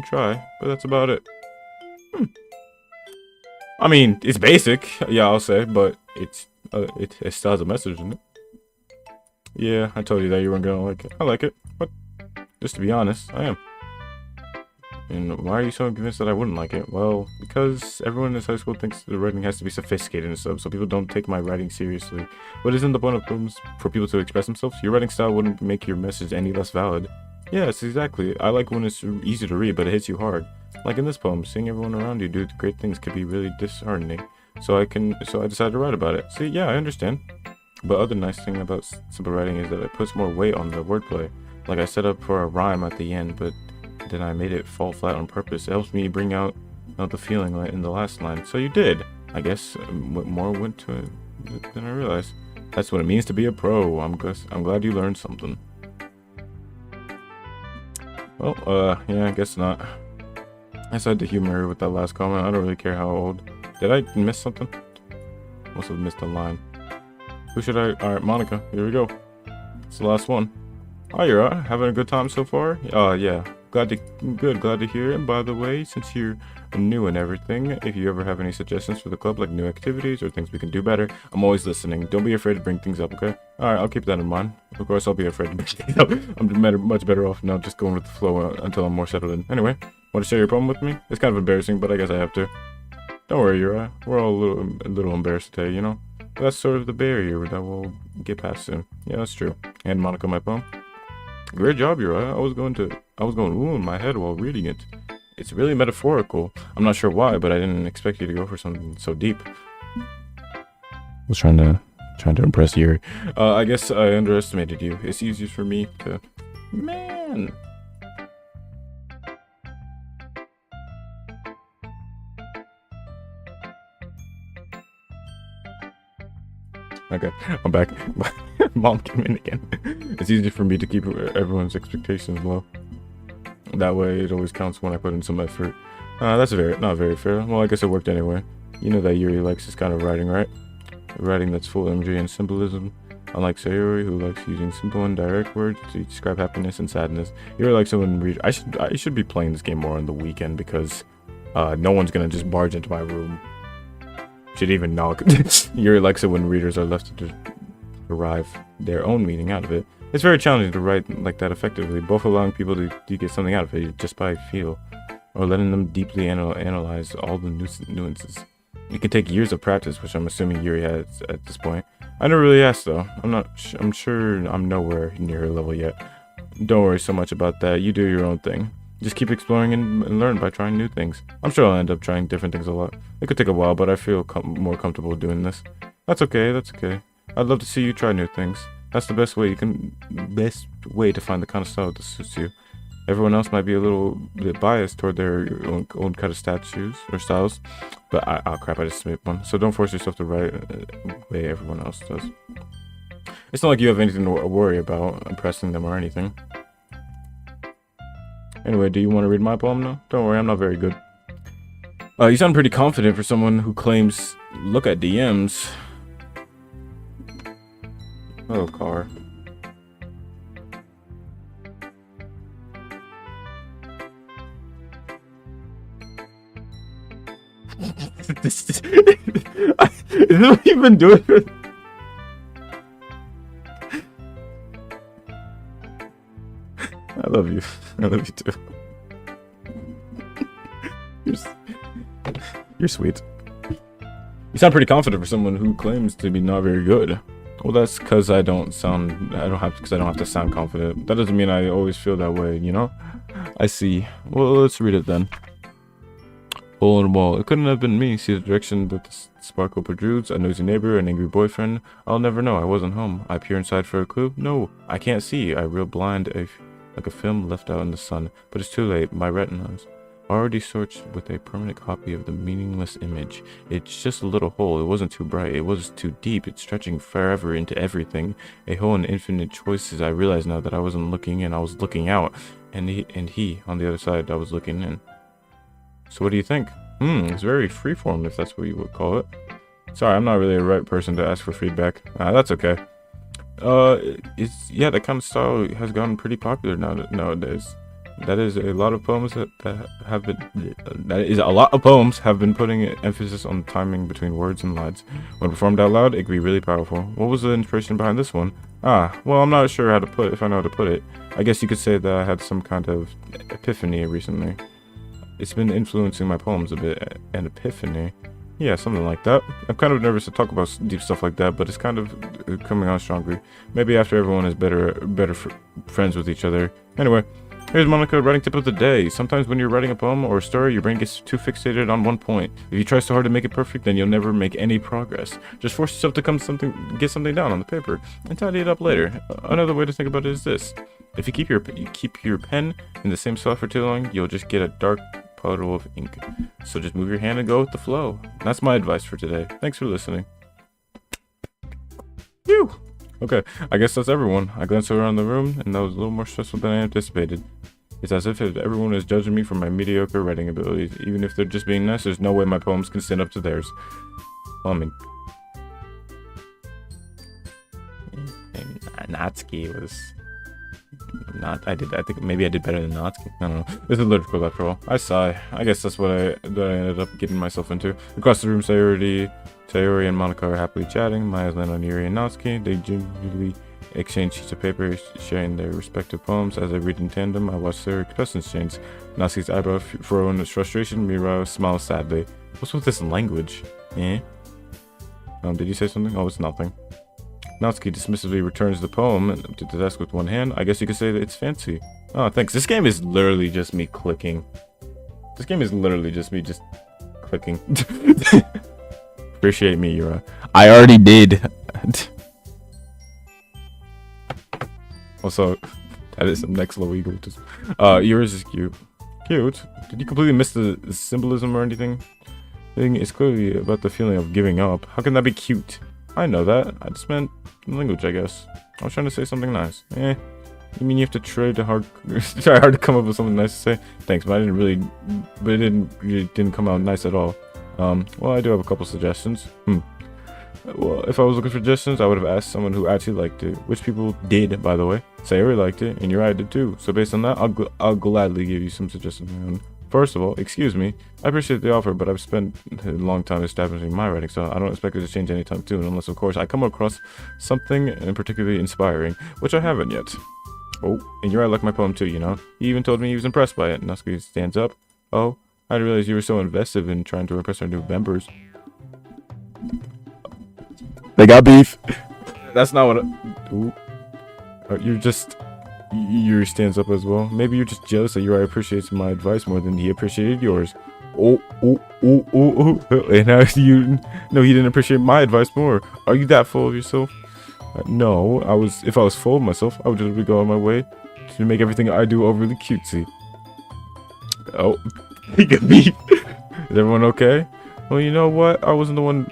try, but that's about it. I mean, it's basic, yeah, I'll say, but it still has a message in it. Yeah, I told you that you weren't gonna like it. I like it, but just to be honest, I am. And why are you so convinced that I wouldn't like it? Well, because everyone in this high school thinks the writing has to be sophisticated and stuff, so people don't take my writing seriously. But isn't the point of poems for people to express themselves? Your writing style wouldn't make your message any less valid. Yes, exactly. I like when it's easy to read, but it hits you hard. Like in this poem, seeing everyone around you do great things could be really disheartening. So I decided to write about it. See, yeah, I understand. But other nice thing about simple writing is that it puts more weight on the wordplay. Like I set up for a rhyme at the end, but then I made it fall flat on purpose. It helps me bring out the feeling in the last line. So you did. I guess more went to it than I realized. That's what it means to be a pro. I'm glad you learned something. Well, yeah, I guess not. I just had to humor her with that last comment. I don't really care how old. Did I miss something? Must have missed a line. Who should I? Alright, Monica. Here we go. It's the last one. Oh, you're right. Having a good time so far? Yeah. Glad to hear it. And by the way, since you're new and everything, if you ever have any suggestions for the club, like new activities or things we can do better, I'm always listening. Don't be afraid to bring things up, okay? Alright, I'll keep that in mind. Of course, I'll be afraid to bring things up. I'm much better off now just going with the flow until I'm more settled in. Anyway, want to share your poem with me? It's kind of embarrassing, but I guess I have to. Don't worry, Yura. We're all a little embarrassed today, you know? But that's sort of the barrier that we'll get past soon. Yeah, that's true. And Monica, my poem. Great job, Yura. I was going ooh in my head while reading it. It's really metaphorical. I'm not sure why, but I didn't expect you to go for something so deep. I was trying to impress you. I guess I underestimated you. It's easier for me to... Man! Okay, I'm back. Mom came in again. It's easier for me to keep everyone's expectations low. That way, it always counts when I put in some effort. That's not very fair. Well, I guess it worked anyway. You know that Yuri likes this kind of writing, right? Writing that's full of imagery and symbolism. Unlike Sayori, who likes using simple and direct words to describe happiness and sadness. Yuri likes someone read. I should be playing this game more on the weekend because no one's gonna just barge into my room. Should even knock. Yuri likes it when readers are left to derive their own meaning out of it. It's very challenging to write like that effectively, both allowing people to get something out of it just by feel, or letting them deeply analyze all the nuances. It can take years of practice, which I'm assuming Yuri has at this point. I never really asked though. I'm sure I'm nowhere near her level yet. Don't worry so much about that. You do your own thing. Just keep exploring and learn by trying new things. I'm sure I'll end up trying different things a lot. It could take a while, but I feel more comfortable doing this. That's okay. I'd love to see you try new things. That's the best way to find the kind of style that suits you. Everyone else might be a little bit biased toward their own kind of styles, but crap, I just made one. So don't force yourself to write the way everyone else does. It's not like you have anything to worry about impressing them or anything. Anyway, do you want to read my poem now? Don't worry, I'm not very good. You sound pretty confident for someone who claims, look at DMs. Oh, car. Is this what you've been doing? I love you. I love you too. You're sweet. You sound pretty confident for someone who claims to be not very good. Well, that's because I don't have to sound confident. That doesn't mean I always feel that way, you know? I see. Well, let's read it then. Hole in the wall. It couldn't have been me. See the direction that the sparkle protrudes. A noisy neighbor, an angry boyfriend. I'll never know. I wasn't home. I peer inside for a clue. No, I can't see. I reel blind, like a film left out in the sun. But it's too late. My retinas already searched with a permanent copy of the meaningless image. It's just a little hole. It wasn't too bright. It was too deep. It's stretching forever into everything. A hole in infinite choices. I realize now that I wasn't looking in. I was looking out. And he on the other side, I was looking in. So what do you think? It's very freeform, if that's what you would call it. Sorry, I'm not really the right person to ask for feedback. That's okay. That kind of style has gotten pretty popular nowadays. That is a lot of poems have been putting emphasis on timing between words and lines. When performed out loud, it can be really powerful. What was the inspiration behind this one? Well, I'm not sure if I know how to put it. I guess you could say that I had some kind of epiphany recently. It's been influencing my poems a bit. An epiphany? Yeah, something like that. I'm kind of nervous to talk about deep stuff like that, but it's kind of coming on strongly. Maybe after everyone is better friends with each other. Anyway, here's Monica writing tip of the day. Sometimes when you're writing a poem or a story, your brain gets too fixated on one point. If you try so hard to make it perfect, then you'll never make any progress. Just force yourself to get something down on the paper and tidy it up later. Another way to think about it is this. If you keep your pen in the same spot for too long, you'll just get a dark puddle of ink. So just move your hand and go with the flow. That's my advice for today. Thanks for listening. Phew. Okay, I guess that's everyone. I glanced around the room, and that was a little more stressful than I anticipated. It's as if everyone is judging me for my mediocre writing abilities. Even if they're just being nice, there's no way my poems can stand up to theirs. Well, I mean, Natsuki was not. I think maybe I did better than Natsuki. I don't know. This is lyrical after all. I sigh. I guess that's what I ended up getting myself into. Across the room, Sayori and Monica are happily chatting. My eyes land on Yuri and Natsuki. They gingerly exchange sheets of paper, sharing their respective poems. As I read in tandem, I watch their expressions change. Natsuki's eyebrow furrow in frustration. Miura smiles sadly. What's with this language? Eh? Did you say something? Oh, it's nothing. Natsuki dismissively returns the poem to the desk with one hand. I guess you could say that it's fancy. Oh, thanks. This game is literally just me clicking. This game is literally just me clicking. Appreciate me, Yura. I already did. Also, that is some next level egotism. Yura's is cute. Cute? Did you completely miss the symbolism or anything? It's clearly about the feeling of giving up. How can that be cute? I know that. I just meant language, I guess. I was trying to say something nice. You mean you have to try hard to come up with something nice to say? Thanks, but it didn't come out nice at all. Well, I do have a couple suggestions. Well, if I was looking for suggestions, I would have asked someone who actually liked it. Which people did, by the way. Sayori liked it, and Uriah did too. So based on that, I'll gladly give you some suggestions. First of all, excuse me. I appreciate the offer, but I've spent a long time establishing my writing, so I don't expect it to change anytime soon, unless, of course, I come across something particularly inspiring, which I haven't yet. Oh, and Uriah liked my poem too, you know? He even told me he was impressed by it. Natsuki stands up. Oh, I didn't realize you were so invested in trying to impress our new members. They got beef. That's not what ooh. Yuri stands up as well. Maybe you're just jealous that Uriah appreciates my advice more than he appreciated yours. Oh. And now no, he didn't appreciate my advice more. Are you that full of yourself? No, if I was full of myself, I would just go on my way to make everything I do overly cutesy. Oh, he got beef. Is everyone okay? Well, you know what? I wasn't the one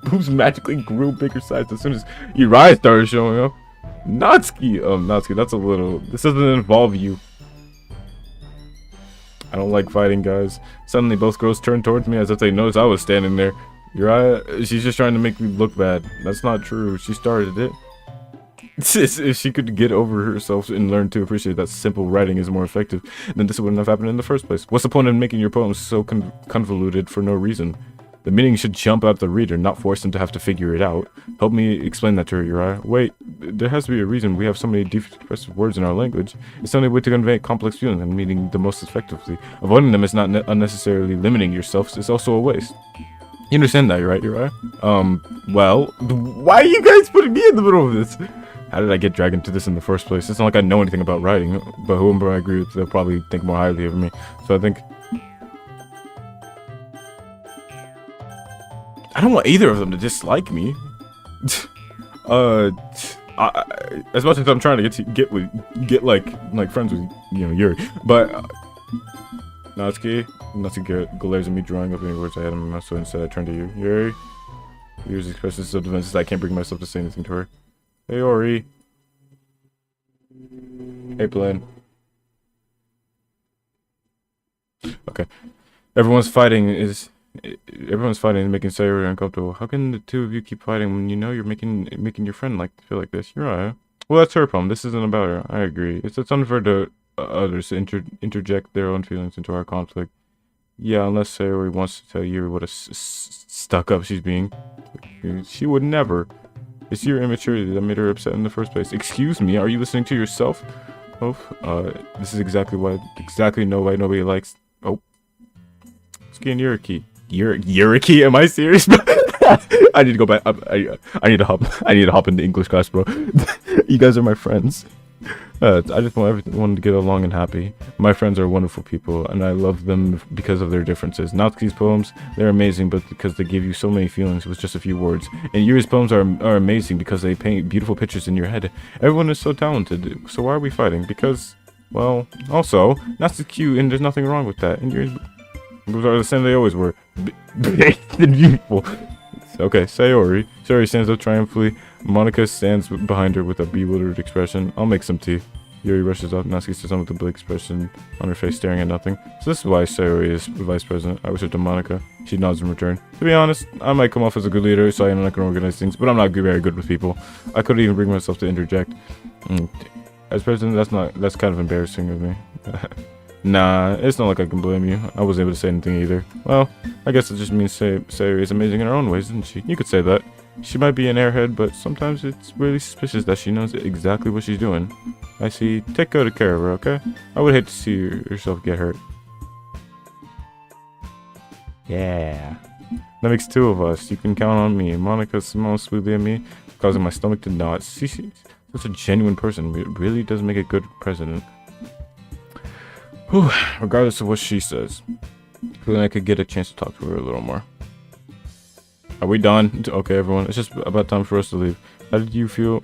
who's magically grew bigger size as soon as Uriah started showing up. Natsuki, that's a little... This doesn't involve you. I don't like fighting, guys. Suddenly, both girls turned towards me as if they noticed I was standing there. Uriah, she's just trying to make me look bad. That's not true. She started it. If she could get over herself and learn to appreciate that simple writing is more effective, then this wouldn't have happened in the first place. What's the point of making your poems so convoluted for no reason? The meaning should jump out the reader, not force them to have to figure it out. Help me explain that to her, Uriah. Wait, there has to be a reason we have so many deep expressive words in our language. It's the only way to convey complex feelings and meaning the most effectively. Avoiding them is not unnecessarily limiting yourself, it's also a waste. You understand that, right, Uriah? Well, why are you guys putting me in the middle of this? How did I get dragged into this in the first place? It's not like I know anything about writing, but whoever I agree with, they'll probably think more highly of me. So I think... I don't want either of them to dislike me. As much as I'm trying to get like friends with Yuri, but Natsuki glares at me, drawing up any words I had in my mouth. So instead, I turn to you, Yuri. Yuri's expression is so defensive that I can't bring myself to say anything to her. Hey, Ori. Hey, Plan. Okay. Everyone's fighting and making Sayori uncomfortable. How can the two of you keep fighting when you know you're making your friend feel like this? You're right. Well, that's her problem. This isn't about her. I agree. It's unfair to others to interject their own feelings into our conflict. Yeah, unless Sayori wants to tell you what a stuck-up she's being. She would never. It's your immaturity that made her upset in the first place. Excuse me, are you listening to yourself? Oh, this is exactly why nobody likes... Oh. Ski and Yuriki. Yuriki? Am I serious? I need to go back. I need to hop into English class, bro. You guys are my friends. I just want everyone to get along and happy. My friends are wonderful people, and I love them because of their differences. Natsuki's poems, they're amazing, but because they give you so many feelings with just a few words. And Yuri's poems are amazing because they paint beautiful pictures in your head. Everyone is so talented, so why are we fighting? Because, well, also, Natsuki's cute, and there's nothing wrong with that. And Yuri's are the same they always were. Big and beautiful. Okay, Sayori. Sayori stands up triumphantly. Monica stands behind her with a bewildered expression. I'll make some tea. Yuri rushes off. Natsuki sits on with a blank expression on her face, staring at nothing. So this is why Sayori is vice president. I whisper to Monica. She nods in return. To be honest, I might come off as a good leader, so I know I can organize things, but I'm not very good with people. I couldn't even bring myself to interject. As president, that's kind of embarrassing of me. Nah, it's not like I can blame you. I wasn't able to say anything either. Well, I guess it just means Sayori is amazing in her own ways, isn't she? You could say that. She might be an airhead, but sometimes it's really suspicious that she knows exactly what she's doing. I see. Take good care of her, okay? I would hate to see yourself get hurt. Yeah. That makes two of us. You can count on me. Monica smiles sweetly at me, causing my stomach to knot. She's such a genuine person. It really does make a good president. Whew, regardless of what she says, feeling I could get a chance to talk to her a little more. Are we done? Okay, everyone. It's just about time for us to leave. How did you feel?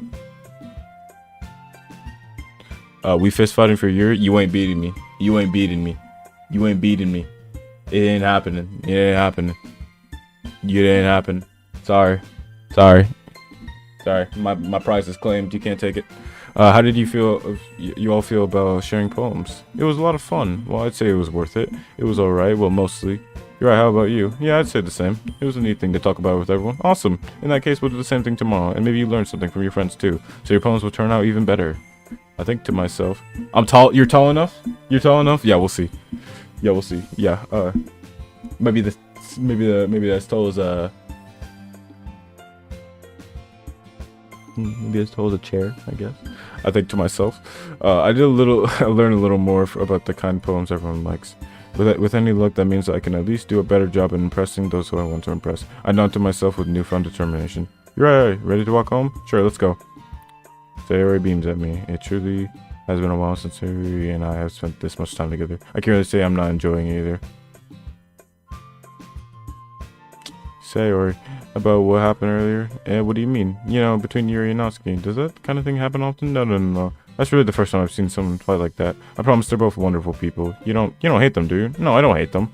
We fist fighting for a year? You ain't beating me. You ain't beating me. You ain't beating me. It ain't happening. It ain't happening. You didn't happen. Sorry. Sorry. Sorry. My prize is claimed. You can't take it. How did you feel? You all feel about sharing poems? It was a lot of fun. Well, I'd say it was worth it. It was alright. Well, mostly. You're right. How about you? Yeah, I'd say the same. It was a neat thing to talk about with everyone. Awesome. In that case, we'll do the same thing tomorrow, and maybe you learn something from your friends too, so your poems will turn out even better. I think to myself, I'm tall. You're tall enough? You're tall enough? Yeah, we'll see. Yeah, we'll see. Yeah. Maybe as tall as maybe as tall as a chair, I guess. I think to myself. I learned a little more about the kind of poems everyone likes. With any luck, that means I can at least do a better job in impressing those who I want to impress. I nod to myself with newfound determination. You're right. Ready to walk home? Sure, let's go. Sayori beams at me. It truly has been a while since Sayori and I have spent this much time together. I can't really say I'm not enjoying it either. Sayori, about what happened earlier? What do you mean? You know, between Yuri and Natsuki. Does that kind of thing happen often? No. That's really the first time I've seen someone fight like that. I promise they're both wonderful people. You don't hate them, do you? No, I don't hate them.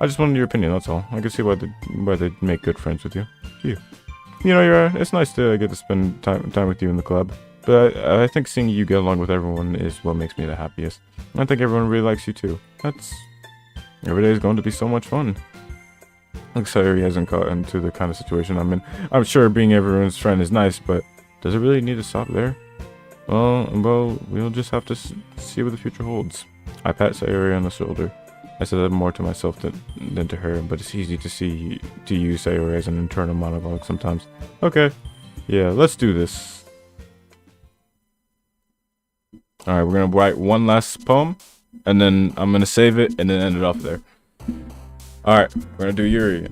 I just wanted your opinion, that's all. I can see why they make good friends with you. You know, it's nice to get to spend time with you in the club. But I think seeing you get along with everyone is what makes me the happiest. I think everyone really likes you too. Every day is going to be so much fun. Looks like Sayori hasn't got into the kind of situation I'm in. I'm sure being everyone's friend is nice, but does it really need to stop there? Well, we'll just have to see what the future holds. I pat Sayori on the shoulder. I said that more to myself than to her, but it's easy to use Sayori as an internal monologue sometimes. Okay, yeah, let's do this. Alright, we're gonna write one last poem, and then I'm gonna save it, and then end it off there. Alright, we're gonna do Yuri.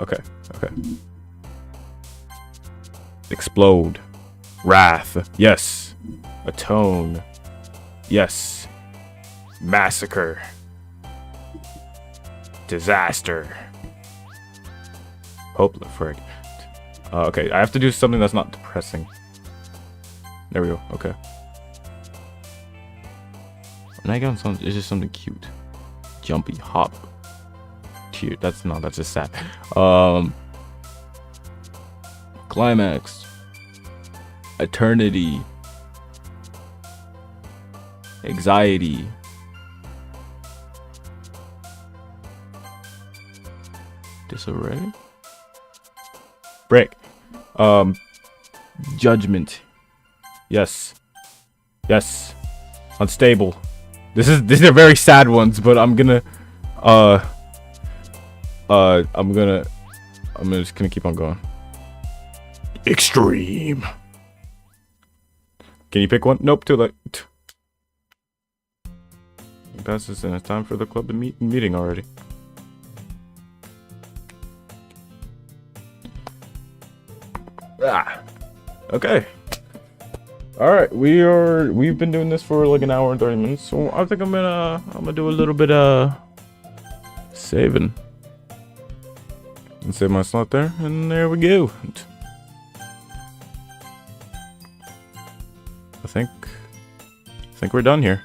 Okay. Explode. Wrath. Yes. Atone. Yes. Massacre. Disaster. Hopeless frick. Okay, I have to do something that's not depressing. There we go. Okay. It's just something cute. Jumpy. Hop. Cute. That's just sad. Climax. Eternity. Anxiety. Disarray. Break. Judgment. Yes. Unstable. These are very sad ones, but I'm just gonna keep on going. Extreme. Can you pick one? Nope, too late. It passes and it's time for the club to meeting already. Okay. Alright, we've been doing this for like an hour and 30 minutes, so I think I'm gonna do a little bit saving. And save my slot there, and there we go. I think we're done here.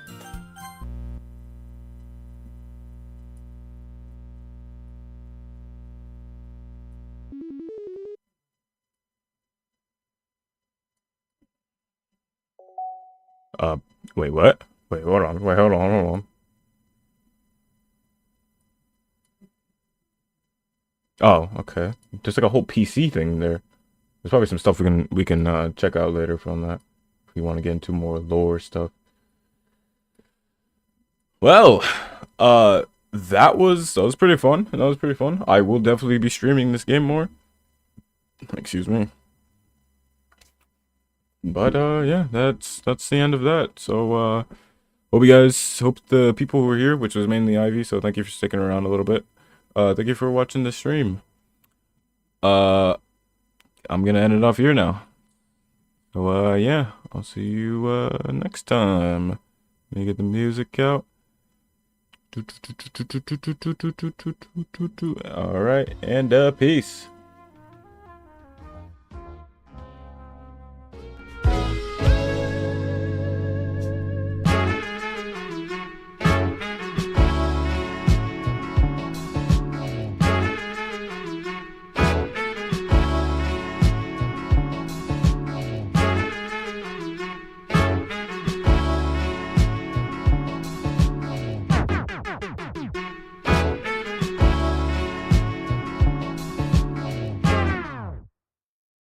Wait, what? Wait, hold on. Oh, okay. There's like a whole PC thing there. There's probably some stuff we can check out later from that if we want to get into more lore stuff. Well, that was pretty fun. I will definitely be streaming this game more. Excuse me. But yeah, that's the end of that. So hope the people who were here, which was mainly Ivy, so thank you for sticking around a little bit. Thank you for watching the stream. I'm gonna end it off here now. So yeah, I'll see you next time. Let me get the music out. All right, and peace.